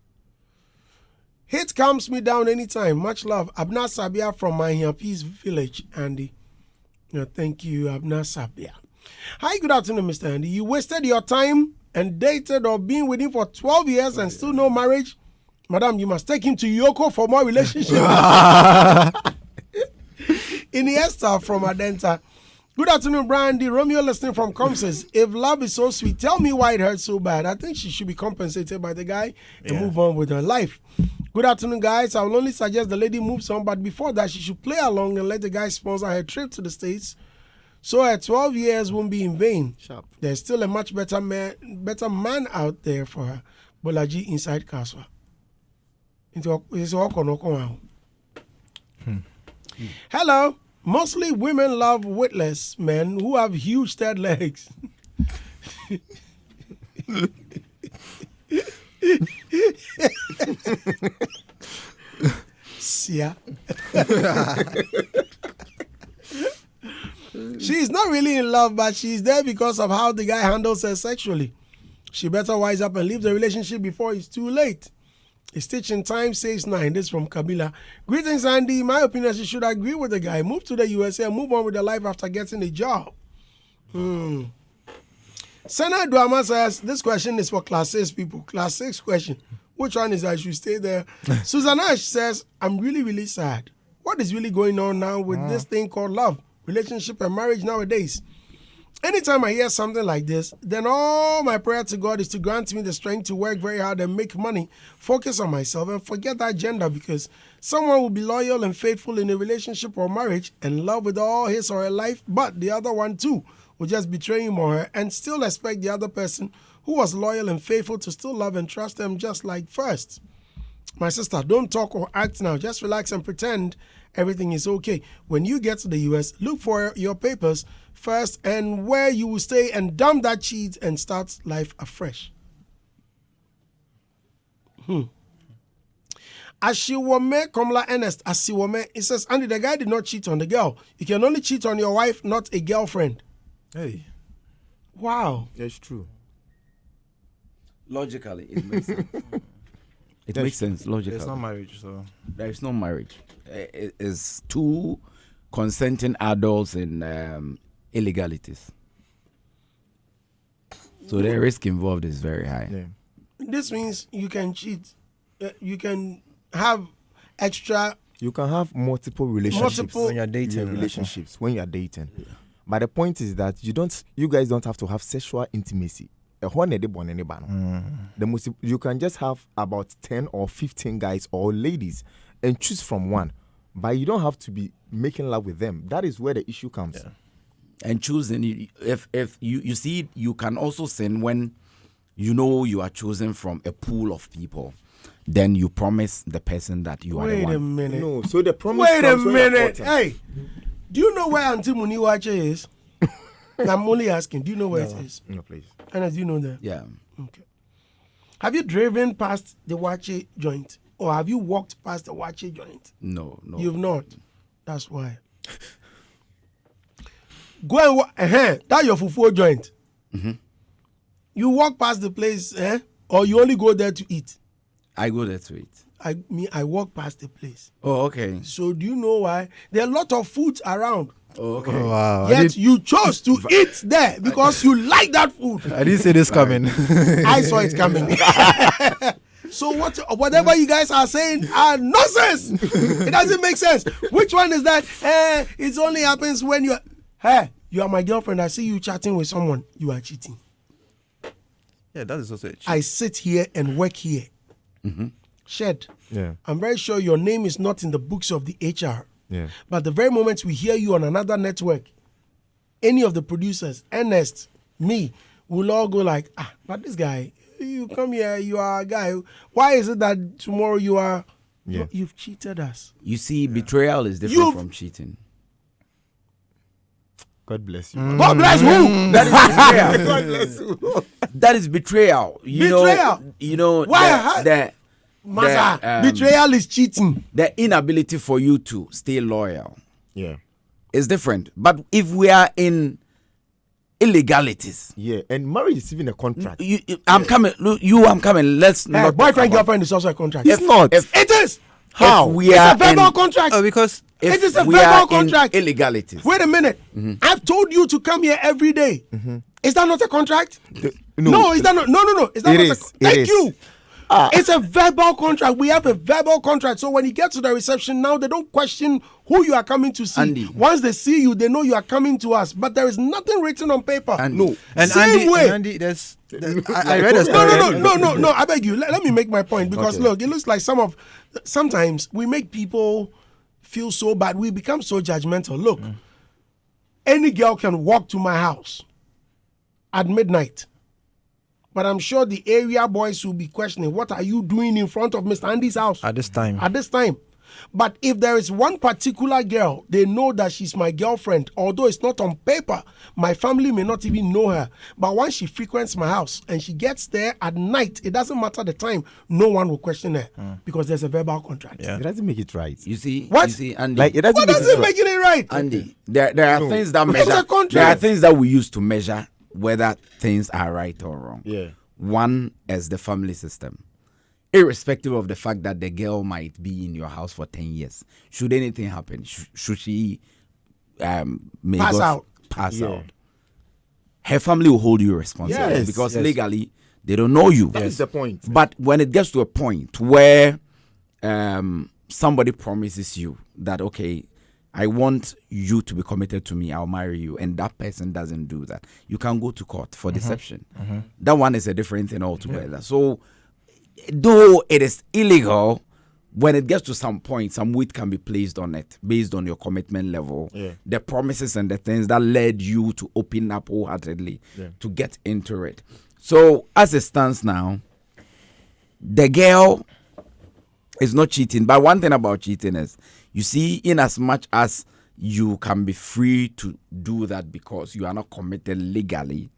Speaker 1: Hate calms me down anytime. Much love. Abna Sabia from my Peace Village, Andy. Thank you, Abna Sabia. Hi, good afternoon, Mr. Andy. You wasted your time and dated or been with him for 12 years and still no marriage? Madam, you must take him to Yoko for more relationship. Iniesta from Adenta. Good afternoon, Brandy. Romeo listening from Com says, if love is so sweet, tell me why it hurts so bad. I think she should be compensated by the guy and move on with her life. Good afternoon, guys. I will only suggest the lady moves on, but before that, she should play along and let the guy sponsor her trip to the States. So her 12 years won't be in vain.
Speaker 6: Sharp.
Speaker 1: There's still a much better man out there for her. Bolaji inside Kaswa. Hello. Mostly women love weightless men who have huge dead legs. Sia. She's not really in love, but she's there because of how the guy handles her sexually. She better wise up and leave the relationship before it's too late. A stitch in time saves 9. This from Kabila. Greetings, Andy. In my opinion, she should agree with the guy. Move to the USA and move on with her life after getting a job. Sana Duama says, this question is for class 6 people. Class 6 question. Which one is I should stay there? Susanna says, I'm really, really sad. What is really going on now with this thing called love, relationship, and marriage nowadays? Anytime I hear something like this, then all my prayer to God is to grant me the strength to work very hard and make money, focus on myself, and forget that gender, because someone will be loyal and faithful in a relationship or marriage and love with all his or her life, but the other one too will just betray him or her and still expect the other person who was loyal and faithful to still love and trust them just like first. My sister, don't talk or act now. Just relax and pretend everything is okay. When you get to the US, look for your papers first and where you will stay and dump that cheat and start life afresh. Ashiwome Komla Ernest Asiwome, it says, Andy, the guy did not cheat on the girl. You can only cheat on your wife, not a girlfriend.
Speaker 3: Hey.
Speaker 1: Wow.
Speaker 6: That's true.
Speaker 5: Logically, it makes sense. It makes sense logically.
Speaker 3: It's not marriage, so
Speaker 5: There is no marriage. It's two consenting adults in illegalities. So the risk involved is very high.
Speaker 6: Yeah.
Speaker 1: This means you can cheat. You can have extra.
Speaker 6: You can have multiple relationships
Speaker 1: Multiple-
Speaker 3: when you're dating,
Speaker 6: relationships when you're dating. But the point is that you guys don't have to have sexual intimacy. The most you can just have about 10 or 15 guys or ladies and choose from one. But you don't have to be making love with them. That is where the issue comes.
Speaker 3: Yeah.
Speaker 5: And choosing, if you see, you can also sin when you know you are chosen from a pool of people. Then you promise the person that you are the
Speaker 1: Wait
Speaker 5: one.
Speaker 1: a minute.
Speaker 6: No, so the promise
Speaker 1: Wait a
Speaker 6: comes when you're
Speaker 1: minute.
Speaker 6: courting.
Speaker 1: Hey, do you know where Auntie Muniwache is? I'm only asking. Do you know where it is?
Speaker 6: No, please.
Speaker 1: And do you know that?
Speaker 5: Yeah.
Speaker 1: Okay. Have you driven past the Wache joint? Or have you walked past the Wache joint?
Speaker 5: No.
Speaker 1: You've not. That's why. Go and walk. That's your fufu joint. You walk past the place, or you only go there to eat?
Speaker 5: I go there to eat.
Speaker 1: I walk past the place.
Speaker 5: Oh, okay.
Speaker 1: So do you know why? There are a lot of food around.
Speaker 5: Oh, okay.
Speaker 3: Oh, wow.
Speaker 1: Yet you chose to eat there because you like that food.
Speaker 3: I didn't see this coming.
Speaker 1: I saw it coming. So whatever you guys are saying are nonsense. It doesn't make sense. Which one is that? It only happens when you are my girlfriend. I see you chatting with someone. You are cheating.
Speaker 3: Yeah, that is also a cheat.
Speaker 1: I sit here and work here. Shed.
Speaker 6: Yeah.
Speaker 1: I'm very sure your name is not in the books of the HR.
Speaker 6: Yeah.
Speaker 1: But the very moment we hear you on another network, any of the producers, Ernest, me, will all go like, but this guy, you come here, you are a guy. Why is it that tomorrow you are, you've cheated us?
Speaker 5: You see, betrayal is different from cheating.
Speaker 6: God bless you.
Speaker 1: God bless who?
Speaker 5: That is betrayal.
Speaker 6: God bless you.
Speaker 5: That is betrayal.
Speaker 1: Betrayal?
Speaker 5: You know
Speaker 1: Why?
Speaker 5: the
Speaker 1: Betrayal is cheating.
Speaker 5: the inability for you to stay loyal
Speaker 6: Yeah.
Speaker 5: is different. But if we are in illegalities,
Speaker 6: Yeah. And marriage is even a contract.
Speaker 5: I'm coming. Look, I'm coming. Let's not talk
Speaker 1: Boyfriend,
Speaker 5: about-
Speaker 1: girlfriend is also a contract.
Speaker 6: It's not.
Speaker 1: It is.
Speaker 6: How?
Speaker 5: If we
Speaker 1: It's
Speaker 5: are
Speaker 1: a verbal
Speaker 5: in,
Speaker 1: contract.
Speaker 3: Because
Speaker 5: if
Speaker 1: it is a
Speaker 5: we
Speaker 1: verbal
Speaker 5: are
Speaker 1: contract.
Speaker 5: in illegalities.
Speaker 1: Wait a minute. I've told you to come here every day. Is that not a contract? No, is that not? No. Is that
Speaker 6: It
Speaker 1: not
Speaker 6: is.
Speaker 1: a Thank
Speaker 6: It is.
Speaker 1: you. It's a verbal contract. We have a verbal contract. So when you get to the reception now, they don't question who you are coming to see.
Speaker 5: Andy.
Speaker 1: Once they see you, they know you are coming to us. But there is nothing written on paper.
Speaker 5: Andy.
Speaker 6: No.
Speaker 3: and
Speaker 1: Same way.
Speaker 3: Andy, I read a story.
Speaker 1: No. I beg you. Let me make my point because
Speaker 6: Okay.
Speaker 1: look, it looks like sometimes we make people feel so bad. We become so judgmental. Look, any girl can walk to my house at midnight. But I'm sure the area boys will be questioning, what are you doing in front of Mr. Andy's house?
Speaker 3: At this time.
Speaker 1: At this time. But if there is one particular girl, they know that she's my girlfriend, although it's not on paper. My family may not even know her. But once she frequents my house and she gets there at night, it doesn't matter the time, no one will question her because there's a verbal contract.
Speaker 3: Yeah.
Speaker 6: It doesn't make it right.
Speaker 5: You see,
Speaker 1: What?
Speaker 5: You see, Andy.
Speaker 6: Like, it doesn't
Speaker 1: What
Speaker 6: make
Speaker 1: does
Speaker 6: it
Speaker 1: it
Speaker 6: right.
Speaker 1: making it right?
Speaker 5: Andy, there are things that
Speaker 1: It's a
Speaker 5: measure.
Speaker 1: contract.
Speaker 5: There are things that we use to measure whether things are right or wrong.
Speaker 6: Yeah.
Speaker 5: One is the family system. Irrespective of the fact that the girl might be in your house for 10 years, should anything happen, should she
Speaker 1: Pass out.
Speaker 5: pass
Speaker 6: Yeah.
Speaker 5: out, her family will hold you responsible
Speaker 1: Yes,
Speaker 5: because
Speaker 3: yes.
Speaker 5: legally they don't know you.
Speaker 6: That is the point.
Speaker 5: But when it gets to a point where somebody promises you that, okay, I want you to be committed to me, I'll marry you, and that person doesn't do that, you can go to court for deception. That one is a different thing altogether. So, though it is illegal, when it gets to some point, some weight can be placed on it based on your commitment level, the promises and the things that led you to open up wholeheartedly to get into it. So, as it stands now, the girl is not cheating. But one thing about cheating is, you see, in as much as you can be free to do that because you are not committed legally,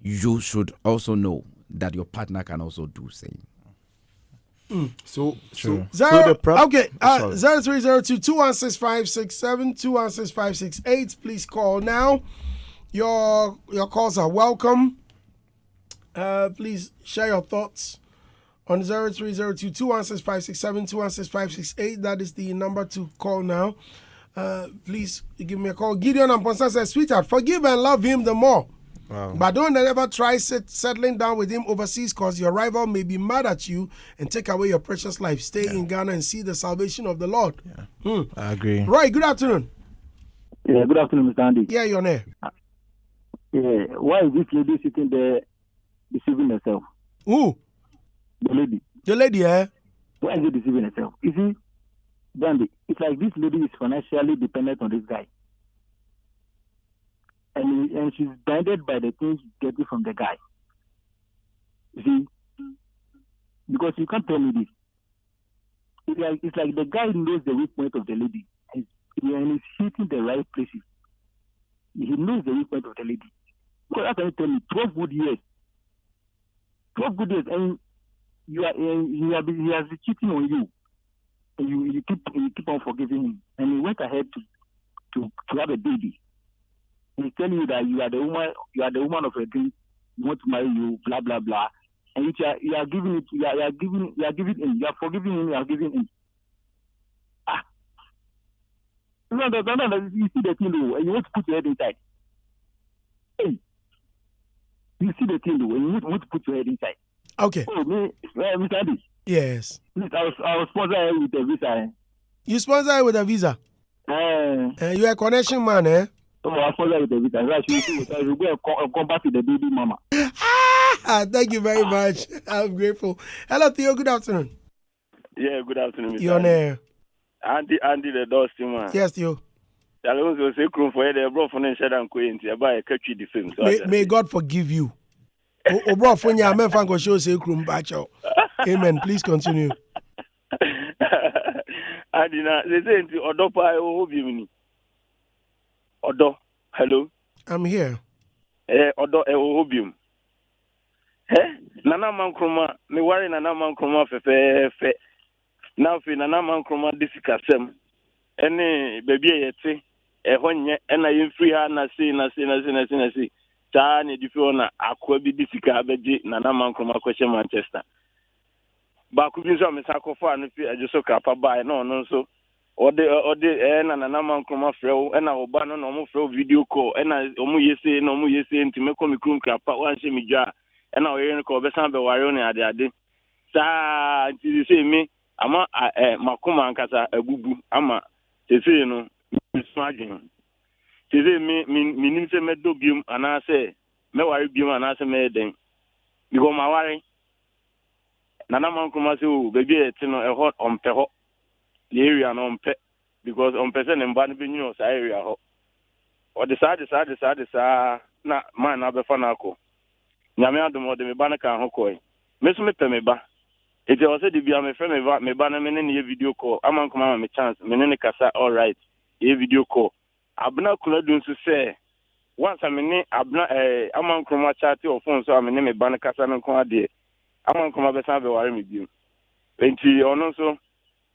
Speaker 5: you should also know that your partner can also do same.
Speaker 6: So
Speaker 1: Zero,
Speaker 6: the prep.
Speaker 1: okay,
Speaker 6: Sorry.
Speaker 1: 0302-216-567, 216-568. Please call now. Your calls are welcome. Please share your thoughts on 0302-216-567, 216-568. That is the number to call now. Please give me a call. Gideon Amponsa says, sweetheart, forgive and love him the more.
Speaker 3: Wow.
Speaker 1: But don't ever try settling down with him overseas because your rival may be mad at you and take away your precious life. Stay in Ghana and see the salvation of the Lord.
Speaker 3: I agree.
Speaker 1: Roy, good afternoon.
Speaker 7: Yeah, good afternoon, Mr. Andy.
Speaker 1: Yeah, you're there.
Speaker 7: Yeah, why is this lady sitting there deceiving herself?
Speaker 1: Who?
Speaker 7: The lady.
Speaker 1: The lady, eh?
Speaker 7: Why is she deceiving herself? You see, Dandy, it's like this lady is financially dependent on this guy. And she's blinded by the things she's getting from the guy. You see? Because you can't tell me this. It's like the guy knows the weak point of the lady. And he's hitting the right places. He knows the weak point of the lady. Because how can you tell me 12 good years? 12 good years, and he has been cheating on you. And you keep on forgiving him. And he went ahead to have a baby. He's telling you that you are the woman of your dreams, you want to marry you, blah blah blah. And you are giving it, you are giving him, you are forgiving him, you are giving him. No, you see the thing though, and you want to put your head inside. Hey, you see the thing though, and you want to put your head inside.
Speaker 1: Okay.
Speaker 7: Oh, me, Mr. Andy.
Speaker 1: Yes.
Speaker 7: Please, I was sponsored with a visa.
Speaker 1: You sponsor her with a visa. You're a connection man, eh?
Speaker 7: So I was sponsored with a visa. So I should go and come back to the baby mama.
Speaker 1: Thank you very much. I'm grateful. Hello, Theo. Good afternoon.
Speaker 8: Yeah, good afternoon, Mr.
Speaker 1: You're on air.
Speaker 8: Andy the Dusty man.
Speaker 1: Yes, Theo. May God forgive you. Amen. Please continue.
Speaker 8: Andy, they say Odo pa Odo. Hello.
Speaker 1: I'm here.
Speaker 8: Odo obium. Nana mankroma, me worry nana mankroma fe. Now fi nana mankroma disikasem. Ene baby yete ehonye ena yemfiri ha na see. Ta ne difi ona akwa bi disika beje nana mankroma kwese Manchester. Ba ku bi so me sakofa no fi ajeso krapa ba no nso. Ode na nana mankroma frɛ ena oba no mo frɛ video call ena omu yese nti me kɔ me krum krapa wan hye me dwa ena oyere no ko obesan be ware no ade saa nti se me ama makoma ankasa abubu ama sese no mismadwen sese me nim se medo biom anase me ware biom anase me den because ma ware nana mankroma se o baby eti no ehot ompe ho the area no ompe because ompe se ne mba no benyu o area ho o de saa na man na be fa na akọ nyame adom o de me ba na kan ho koi me so me pe me ba eti o se de bia me fe me ba na me ne video call amankoma me chance me ne kasa all right ye video call abna kula dun so se once me ne abna amankoma chat o phone so me ne me ba na kasa no ko ade amankoma be san be ware me biom enti ono so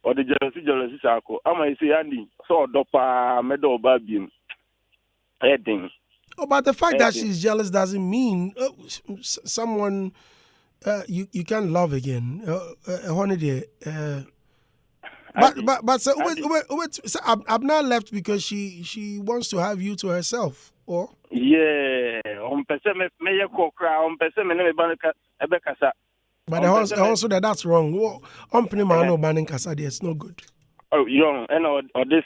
Speaker 8: o de jealousy sako ama isi yandi so odopa medo ba biom heading.
Speaker 1: Oh, but the fact that she's jealous doesn't mean someone you can't love again. But so I'm not left because she wants to have you to herself, or
Speaker 8: yeah, on person me ye kokra on person me ne ba ebe kasa.
Speaker 1: But also that's wrong. Ompany man no banning kasa, it's no good.
Speaker 8: Oh, young and or this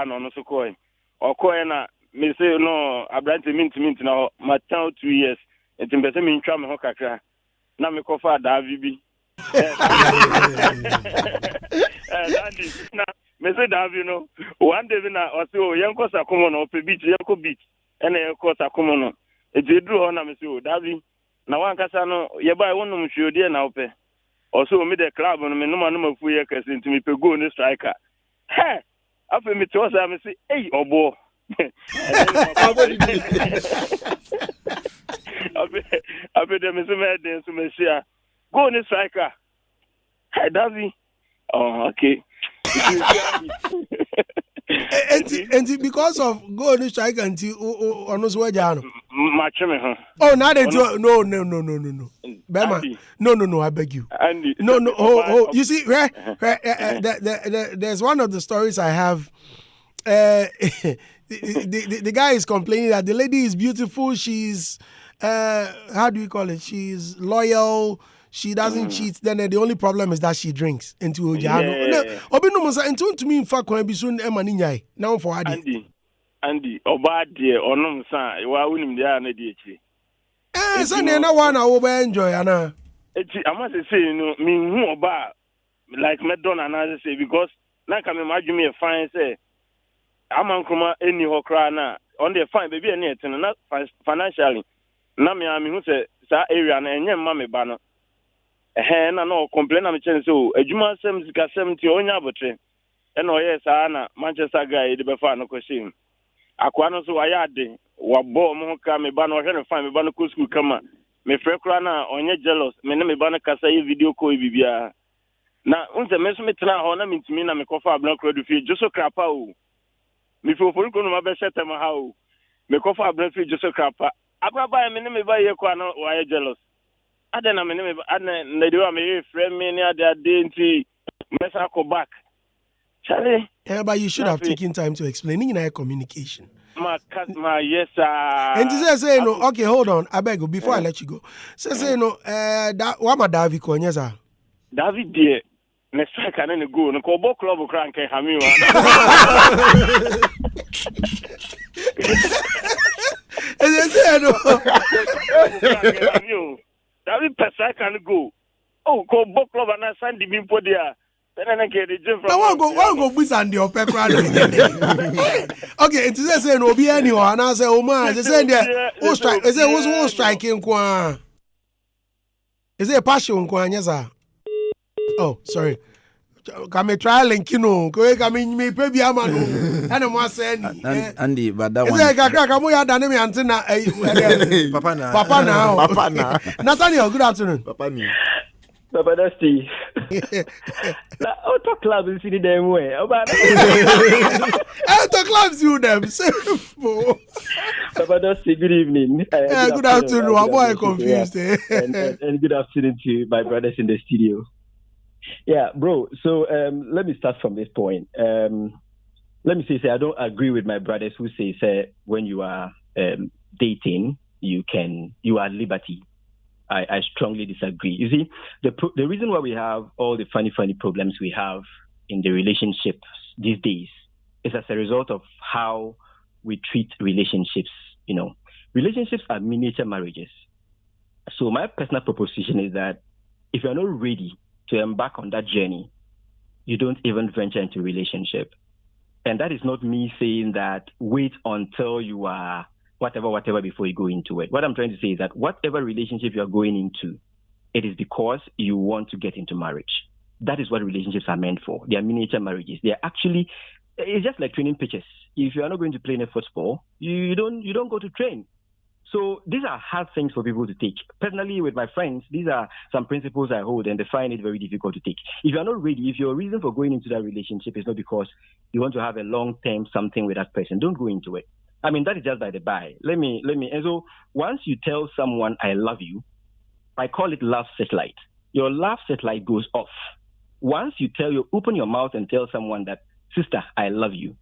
Speaker 8: no so koi or koi na me say no abrante mint now my town 2 years and in person me twa me ho kakra na me ko fa da bi na me say da no one day na o say o yen ko sakomo no pe beach yen ko beach and yen ko sakomo no e je duru ho na me say o da bi na wan kasa no ye ba wonum hwede na ope o so me the club no me no mafu ye kase ntimi pe go ni striker he afa me to say me say hey obo Abe de me so me den so me share go ni striker hey Davi oh okay
Speaker 1: and because of go ni striker until ono so wajano
Speaker 8: match me huh
Speaker 1: oh now they do no Bema no I beg you
Speaker 8: Andy,
Speaker 1: no you see there's one of the stories I have the guy is complaining that the lady is beautiful, she's how do you call it, she's loyal, she doesn't cheat, then the only problem is that she drinks into ojano obi no musa into to me in fact when be soon e mani nyai now for
Speaker 8: Andy oba de onom sa wa wunim dia na de echi
Speaker 1: so na one I will enjoy ana
Speaker 8: echi ama say no me hu oba like Madonna na say because na ka me madwumi e fine say amankroma eni hokra na on the fine baby eni etin na financially na me hu say sa area na enye mma me ba no na no complain na me chen so adwuma sem sika sem ti onya abotre na oye sa na Manchester guy de be fa no kweshim akwa no so ayade wabo mo ka me ba no hwe no fine me ba no ko school kama me frɛ kra na onye jealous me na me ba no kasa ye video call bibia na unse me so me tena ho na me ntimi na me kofa abna kra do fi joso krapa o me fo fo ko no ma be shetem ha o me kofa abna fi joso krapa ababa me ne me ba ye kwa na wa ye jealous adena me ne me adena na de wa me ye frɛ me ne ade nti me sa ko back Charlie.
Speaker 1: Yeah, but you should have taken time to explain in our communication.
Speaker 8: My yes, sir.
Speaker 1: And to say no, okay, hold on. I beg you, before I let you go. Say no, that what my David Konya, sir?
Speaker 8: David dear, next time can I go? No, Kobo Club crank Hamiwa.
Speaker 1: And they say no.
Speaker 8: David Pesa can go. Oh, Kobo Club and I send the bimpo there. Then I get the gym from.
Speaker 1: I go with Sandy or Pepper. Okay, it is saying no be anyone. And I say, oh man, they say there. Oh strike. They say who's striking kwa. Is it a passion kwa? Yes sir. Oh, sorry. Come try link, you know. Come me baby amano. And I'm saying,
Speaker 5: Andy, but that
Speaker 1: is
Speaker 5: one.
Speaker 1: like a crack. I'm going to me antenna.
Speaker 3: Papa now.
Speaker 1: Papa now.
Speaker 6: Papa now.
Speaker 1: Nathaniel, good afternoon.
Speaker 6: Papa ni.
Speaker 9: Papa Dusty. Na auto club is in them way.
Speaker 1: Auto clubs you them.
Speaker 9: Papa Dusty, good evening.
Speaker 1: Good afternoon. I'm more confused.
Speaker 9: And good afternoon to my brothers in the studio. Yeah, bro. So let me start from this point. Let me say I don't agree with my brothers who say when you are dating, you are at liberty. I strongly disagree. You see, the reason why we have all the funny problems we have in the relationships these days is as a result of how we treat relationships. You know, relationships are miniature marriages. So my personal proposition is that if you're not ready to embark on that journey, you don't even venture into a relationship. And that is not me saying that wait until you are whatever before you go into it. What I'm trying to say is that whatever relationship you're going into, it is because you want to get into marriage. That is what relationships are meant for. They are miniature marriages. They are actually, it's just like training pitches. If you are not going to play in a football, you don't go to train. So these are hard things for people to take. Personally, with my friends, these are some principles I hold, and they find it very difficult to take. If you're not ready, if your reason for going into that relationship is not because you want to have a long-term something with that person, don't go into it. I mean, that is just by the by. Let me. And so once you tell someone, I love you, I call it love satellite. Your love satellite goes off. Once you open your mouth and tell someone that, sister, I love you,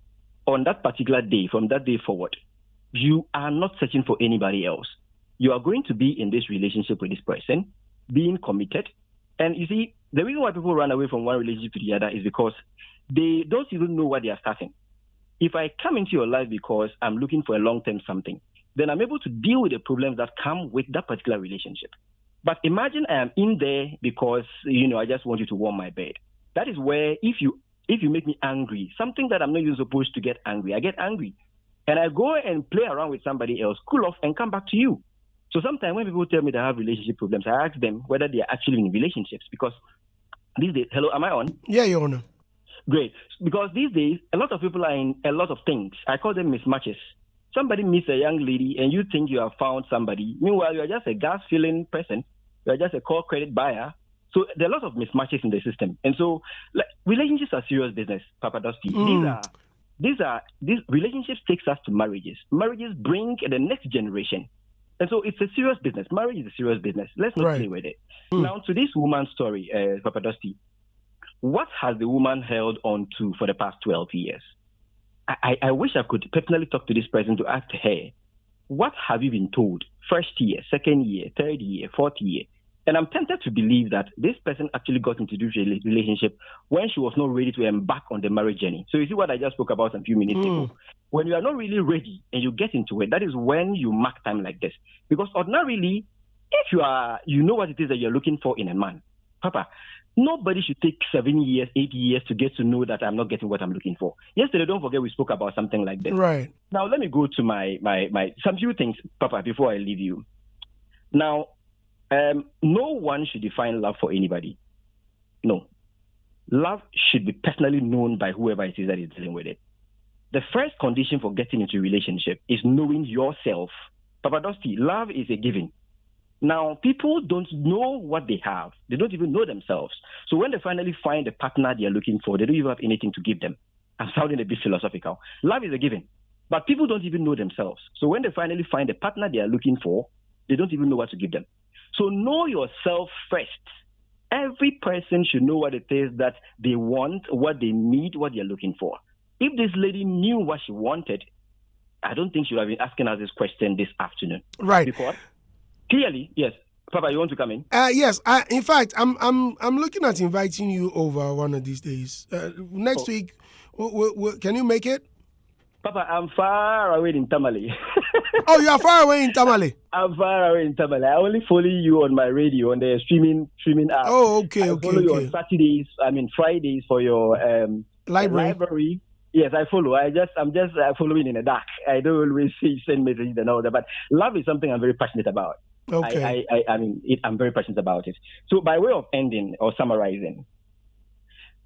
Speaker 9: on that particular day, from that day forward, you are not searching for anybody else. You are going to be in this relationship with this person, being committed. And you see, the reason why people run away from one relationship to the other is because they don't even know what they are starting. If I come into your life because I'm looking for a long-term something, then I'm able to deal with the problems that come with that particular relationship. But imagine I am in there because, I just want you to warm my bed. That is where if you make me angry, something that I'm not even supposed to get angry, I get angry. And I go and play around with somebody else, cool off, and come back to you. So sometimes when people tell me they have relationship problems, I ask them whether they are actually in relationships. Because these days, hello, am I on?
Speaker 1: Yeah, you're on.
Speaker 9: Great. Because these days, a lot of people are in a lot of things. I call them mismatches. Somebody meets a young lady and you think you have found somebody. Meanwhile, you're just a gas-filling person. You're just a core credit buyer. So there are lots of mismatches in the system. And so relationships are serious business, Papa Dusty. These relationships takes us to marriages. Marriages bring the next generation. And so it's a serious business. Marriage is a serious business. Let's not play with it. Now, to this woman's story, Papa Dusty, what has the woman held on to for the past 12 years? I wish I could personally talk to this person to ask her, what have you been told? First year, second year, third year, fourth year. And I'm tempted to believe that this person actually got into this relationship when she was not ready to embark on the marriage journey. So you see what I just spoke about a few minutes ago. When you are not really ready and you get into it, that is when you mark time like this. Because ordinarily, if you know what it is that you're looking for in a man, Papa, nobody should take 7 years, 8 years to get to know that I'm not getting what I'm looking for. Yesterday, don't forget we spoke about something like this.
Speaker 1: Right.
Speaker 9: Now, let me go to my some few things, Papa, before I leave you. Now, no one should define love for anybody. No. Love should be personally known by whoever it is that is dealing with it. The first condition for getting into a relationship is knowing yourself. Papa Dusty, love is a given. Now, people don't know what they have. They don't even know themselves. So when they finally find the partner they are looking for, they don't even have anything to give them. I'm sounding a bit philosophical. Love is a given. But people don't even know themselves. So when they finally find the partner they are looking for, they don't even know what to give them. So know yourself first. Every person should know what it is that they want, what they need, what they're looking for. If this lady knew what she wanted, I don't think she would have been asking us this question this afternoon.
Speaker 1: Right.
Speaker 9: Because clearly, yes. Papa, you want to come in?
Speaker 1: Yes. In fact, I'm looking at inviting you over one of these days. Next week, can you make it?
Speaker 9: Papa, I'm far away in Tamale.
Speaker 1: Oh, you are far away in Tamale.
Speaker 9: I'm far away in Tamale. I only follow you on my radio, on the streaming app.
Speaker 1: Oh, okay,
Speaker 9: I follow you on Saturdays, Fridays for your library. Yes, I follow. I'm just following in the dark. I don't always send messages and all that. But love is something I'm very passionate about.
Speaker 1: Okay.
Speaker 9: I'm very passionate about it. So by way of ending or summarizing,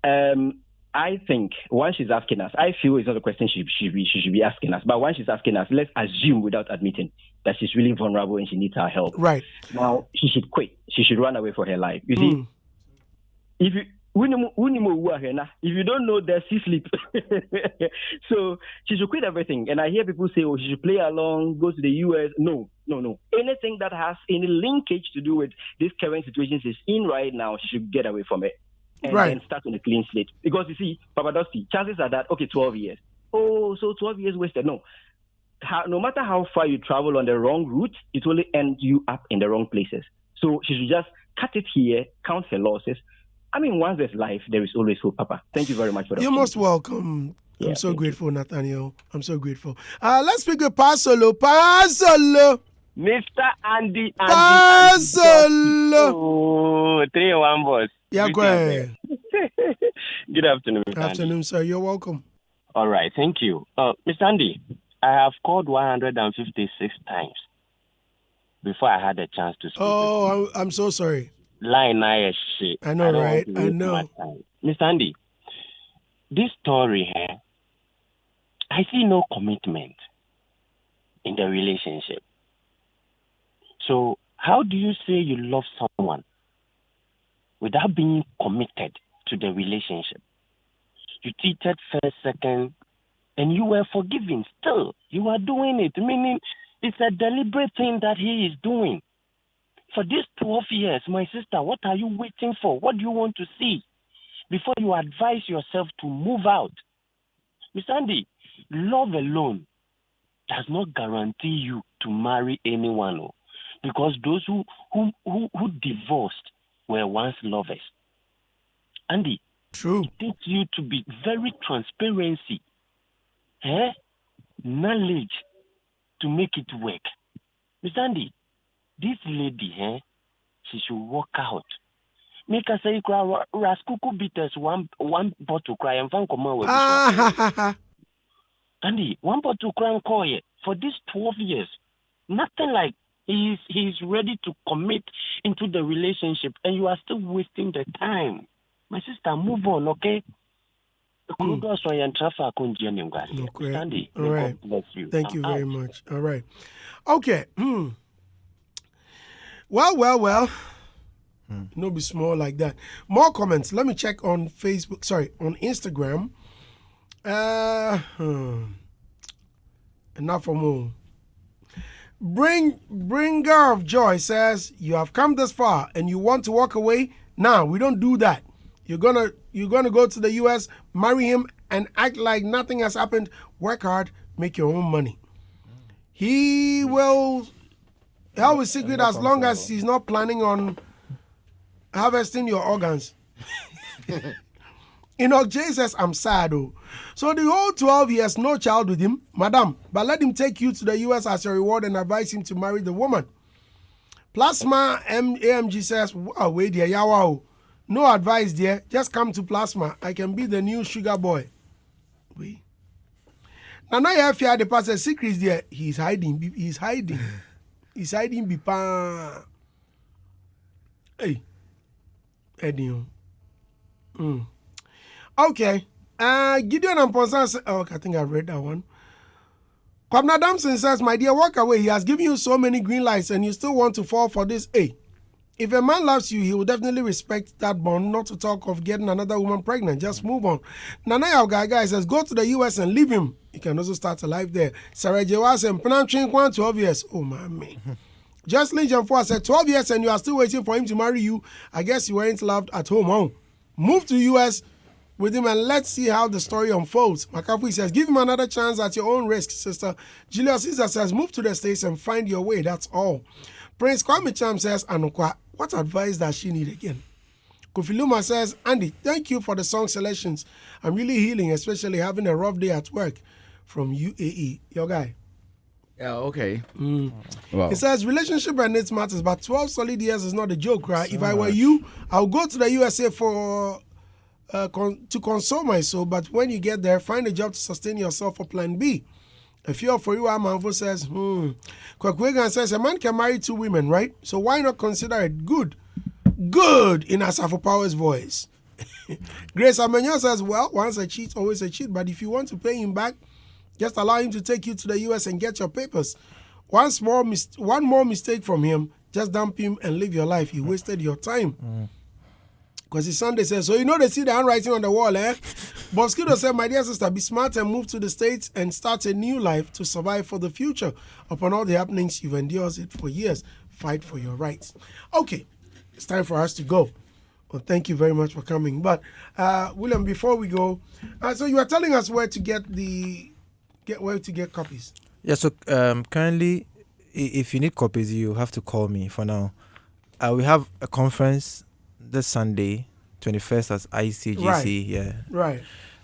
Speaker 9: I think once she's asking us, I feel it's not a question she should be asking us. But once she's asking us, let's assume without admitting that she's really vulnerable and she needs our help.
Speaker 1: Right.
Speaker 9: Now, she should quit. She should run away for her life. You see, if you don't know that, she sleep. So she should quit everything. And I hear people say, oh, she should play along, go to the US. No. Anything that has any linkage to do with this current situation she's in right now, she should get away from it. And then start on a clean slate. Because you see, Papa Dusty, chances are that, 12 years. Oh, so 12 years wasted. No. No matter how far you travel on the wrong route, it will end you up in the wrong places. So she should just cut it here, count her losses. I mean, once there's life, there is always hope, Papa. Thank you very much for that.
Speaker 1: You're most welcome. I'm so grateful, Nathaniel. I'm so grateful. Let's speak with Pasolo.
Speaker 10: Mr. Andy.
Speaker 1: Pasolo.
Speaker 10: Oh, 3-1 boss.
Speaker 1: Yeah, go ahead.
Speaker 10: Good afternoon, Mr.
Speaker 1: Good afternoon,
Speaker 10: Andy.
Speaker 1: sir. You're welcome.
Speaker 10: All right, thank you. Mr. Andy, I have called 156 times before I had a chance to speak.
Speaker 1: Oh, I'm so sorry.
Speaker 10: Line I shit.
Speaker 1: I know, right? I know.
Speaker 10: Mr. Andy, this story here, I see no commitment in the relationship. So how do you say you love someone without being committed to the relationship? You cheated first, second, and you were forgiven. Still, you are doing it. Meaning, it's a deliberate thing that he is doing. For these 12 years, my sister, what are you waiting for? What do you want to see before you advise yourself to move out? Mr. Andy, love alone does not guarantee you to marry anyone, because those who divorced were once lovers. Andy,
Speaker 1: true.
Speaker 10: It takes you to be very transparency, knowledge to make it work. Mr. Andy, this lady, she should walk out. Make her say, Raskuku bitters one bottle cry and fan come out. Andy, one bottle cry for these 12 years. Nothing like he's ready to commit into the relationship, and you are still wasting the time. My sister, move on, okay?
Speaker 1: Okay. All right.
Speaker 10: Bless you.
Speaker 1: Thank you very much. All right. Okay. Well. No be small like that. More comments. Let me check on Facebook. Sorry, on Instagram. Enough for more. Bringer of Joy says, you have come this far and you want to walk away. Now we don't do that. You're gonna go to the US, marry him, and act like nothing has happened. Work hard, make your own money. He will help with secret as long as he's not planning on harvesting your organs. Jay says, I'm sad, though. So the whole 12 years, no child with him, madam, but let him take you to the US as a reward and advise him to marry the woman. Plasma AMG says, wow, wait there, yawa. No advice there, just come to Plasma. I can be the new sugar boy. Wait. Now you have fear the pastor secrets there. He's hiding. He's hiding bipa. Hey. Eddie. Okay. Gideon and Ponsan. Oh, I think I read that one. Kwabna Damson says, my dear, walk away. He has given you so many green lights and you still want to fall for this. Hey. If a man loves you, he will definitely respect that bond, not to talk of getting another woman pregnant. Just move on. Nanaya Gaga says, go to the US and leave him. You can also start a life there. Sarah Jewas and Penam 12 years. Oh, my. Jocelyn Jamfoa said, 12 years and you are still waiting for him to marry you. I guess you weren't loved at home. Huh? Move to US with him and let's see how the story unfolds. Makafu says, give him another chance at your own risk, sister. Julius Caesar says, move to the States and find your way. That's all. Prince Kwame Cham says, Anokwa, what advice does she need again? Kofi Luma says, Andy, thank you for the song selections. I'm really healing, especially having a rough day at work. From UAE. Your guy.
Speaker 5: Yeah, okay. Wow.
Speaker 1: He says, relationship and needs matters, but 12 solid years is not a joke, right? If I were you, I'll go to the USA for to console my soul, but when you get there, find a job to sustain yourself for plan B. If you're for you, Amanfo says, Kwekwegan says, a man can marry 2 women, right? So why not consider it good in Asafo Power's voice? Grace Amenyo says, well, once a cheat, always a cheat. But if you want to pay him back, just allow him to take you to the US and get your papers. One more mistake from him, just dump him and live your life. You wasted your time. Because his Sunday says, so they see the handwriting on the wall, eh? Bosquito said, my dear sister, be smart and move to the States and start a new life to survive for the future. Upon all the happenings, you've endured it for years. Fight for your rights. Okay, it's time for us to go. Well, thank you very much for coming. But, William, before we go, so you are telling us where to get copies.
Speaker 3: Yeah, so currently, if you need copies, you have to call me for now. We have a conference this Sunday, 21st at ICGC.
Speaker 1: Right.
Speaker 3: Yeah.
Speaker 1: Right.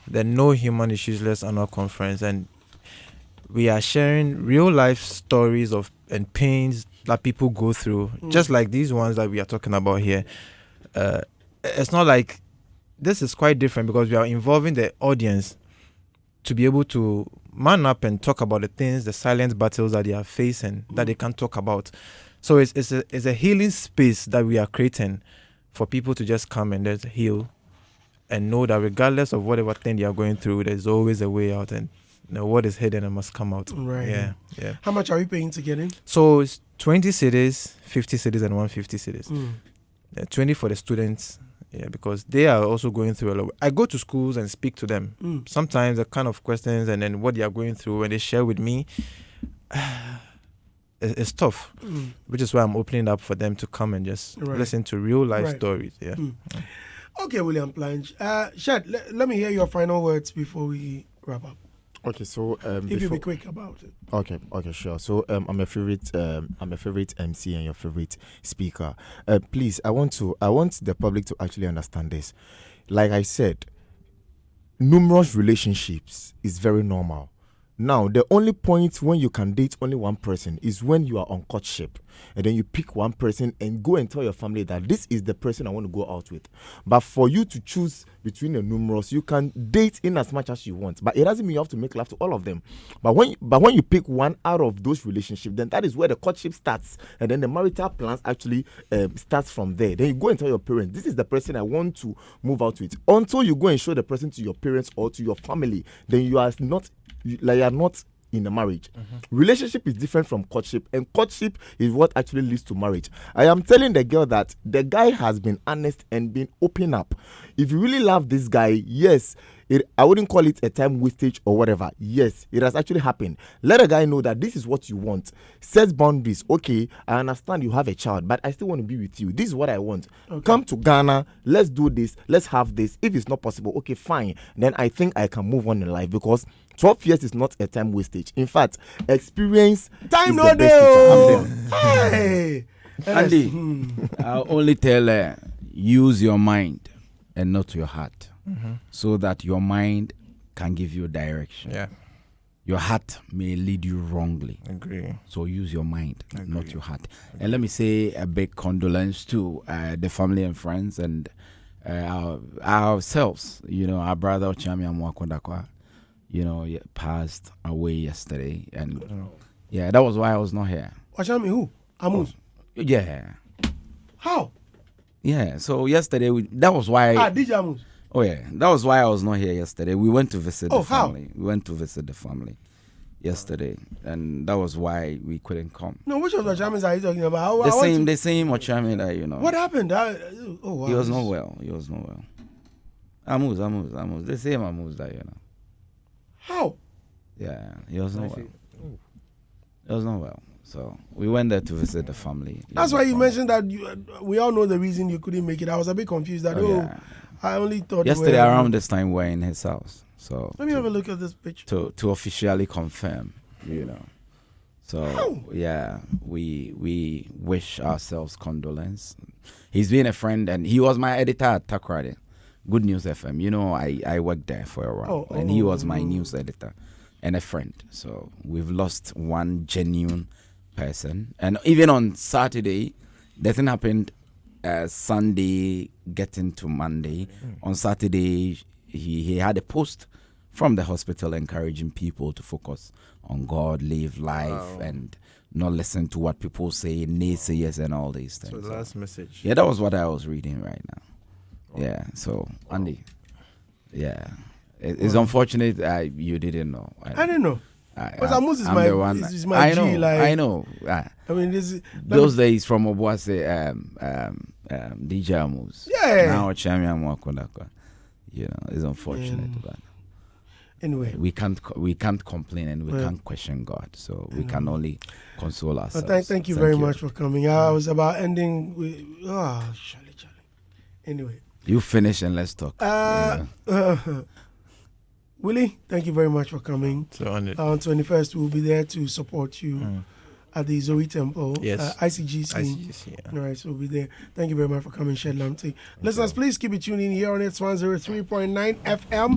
Speaker 3: The No Human is Useless annual conference, and we are sharing real life stories of and pains that people go through, just like these ones that we are talking about here. It's not like this is quite different because we are involving the audience to be able to man up and talk about the things, the silent battles that they are facing that they can't talk about. So it's a healing space that we are creating for people to just come and just heal and know that regardless of whatever thing they are going through, there's always a way out, and what is hidden must come out.
Speaker 1: Right.
Speaker 3: Yeah.
Speaker 1: How much are we paying to get in?
Speaker 3: So it's 20 cities, 50 cities, and 150 cities. 20 for the students, because they are also going through a lot. I go to schools and speak to them. Sometimes the kind of questions and then what they are going through, when they share with me, it's tough, which is why I'm opening up for them to come and just listen to real life stories. Yeah.
Speaker 1: Okay, William Plange. Shed, let me hear your final words before we wrap up.
Speaker 6: Okay, so
Speaker 1: if you be quick about it.
Speaker 6: Okay, sure. So I'm a favorite MC and your favorite speaker. Please, I want the public to actually understand this. Like I said, numerous relationships is very normal. Now, the only point when you can date only one person is when you are on courtship. And then you pick one person and go and tell your family that this is the person I want to go out with. But for you to choose between the numerous, you can date in as much as you want. But it doesn't mean you have to make love to all of them. But when you pick one out of those relationships, then that is where the courtship starts. And then the marital plans actually starts from there. Then you go and tell your parents, this is the person I want to move out with. Until you go and show the person to your parents or to your family, then you are not in a marriage. Relationship is different from courtship, and courtship is what actually leads to marriage. I am telling the girl that the guy has been honest and been open up. If you really love this guy, yes, I wouldn't call it a time wastage or whatever. Yes, it has actually happened. Let a guy know that this is what you want. Set boundaries. Okay, I understand you have a child, but I still want to be with you. This is what I want. Okay. Come to Ghana. Let's do this. Let's have this. If it's not possible, okay, fine. Then I think I can move on in life, because 12 years is not a time wastage. In fact, experience
Speaker 1: time
Speaker 6: is
Speaker 1: no
Speaker 6: the best teacher.
Speaker 1: Hey,
Speaker 5: Andy, I'll only tell use your mind and not your heart, so that your mind can give you direction.
Speaker 3: Yeah.
Speaker 5: Your heart may lead you wrongly.
Speaker 3: Agree.
Speaker 5: So use your mind, not your heart. And let me say a big condolence to the family and friends and ourselves. Our brother Ochami Amwakondakwa, passed away yesterday. And that was why I was not here.
Speaker 1: Ochami who? Amus?
Speaker 5: Yeah.
Speaker 1: How?
Speaker 5: Yeah, so yesterday, that was why...
Speaker 1: DJ Amus?
Speaker 5: Oh, yeah. That was why I was not here yesterday. We went to visit the family.
Speaker 1: How?
Speaker 5: We went to visit the family yesterday. And that was why we couldn't come.
Speaker 1: No, which of the Ochamis are you talking about?
Speaker 5: The same Ochami that,
Speaker 1: What happened? Wow.
Speaker 5: He was not well. Amus. The same Amus that,
Speaker 1: How?
Speaker 5: Yeah, he was not well. He was not well. So we went there to visit the family.
Speaker 1: That's why you mentioned that we all know the reason you couldn't make it. I was a bit confused that, I only thought...
Speaker 5: Yesterday around this time, we're in his house. So
Speaker 1: let me have a look at this picture.
Speaker 5: To officially confirm, So, we wish ourselves condolence. He's been a friend, and he was my editor at Takrade, Good News FM. I worked there for a while, and he was my news editor and a friend. So we've lost one genuine person. And even on Saturday, the thing happened Sunday getting to Monday. On Saturday, he had a post from the hospital encouraging people to focus on God, live life, and not listen to what people say, naysayers and all these things.
Speaker 3: So the last message.
Speaker 5: Yeah, that was what I was reading right now. Yeah. So Andy, yeah, it's unfortunate you didn't know.
Speaker 1: I didn't know. Because Amos is
Speaker 5: I'm
Speaker 1: my
Speaker 5: the one.
Speaker 1: is my G.
Speaker 5: know.
Speaker 1: Like
Speaker 5: I know.
Speaker 1: I mean, this
Speaker 5: Those days from Obuasi, DJ Amos.
Speaker 1: Yeah.
Speaker 5: Now Champion Mwakondakwa. You know, it's unfortunate, but
Speaker 1: anyway,
Speaker 5: we can't complain and we can't question God. So we can only console ourselves.
Speaker 1: Thank you very much for coming. I was about ending with Charlie. Anyway,
Speaker 5: you finish and let's talk.
Speaker 1: Willie, thank you very much for coming.
Speaker 3: So on
Speaker 1: 21st, we'll be there to support you at the Zoe Temple.
Speaker 3: Yes.
Speaker 1: ICGC. All right, so we'll be there. Thank you very much for coming, Shed Lamte. Listeners, please keep it tuned in here on It's 103.9 FM.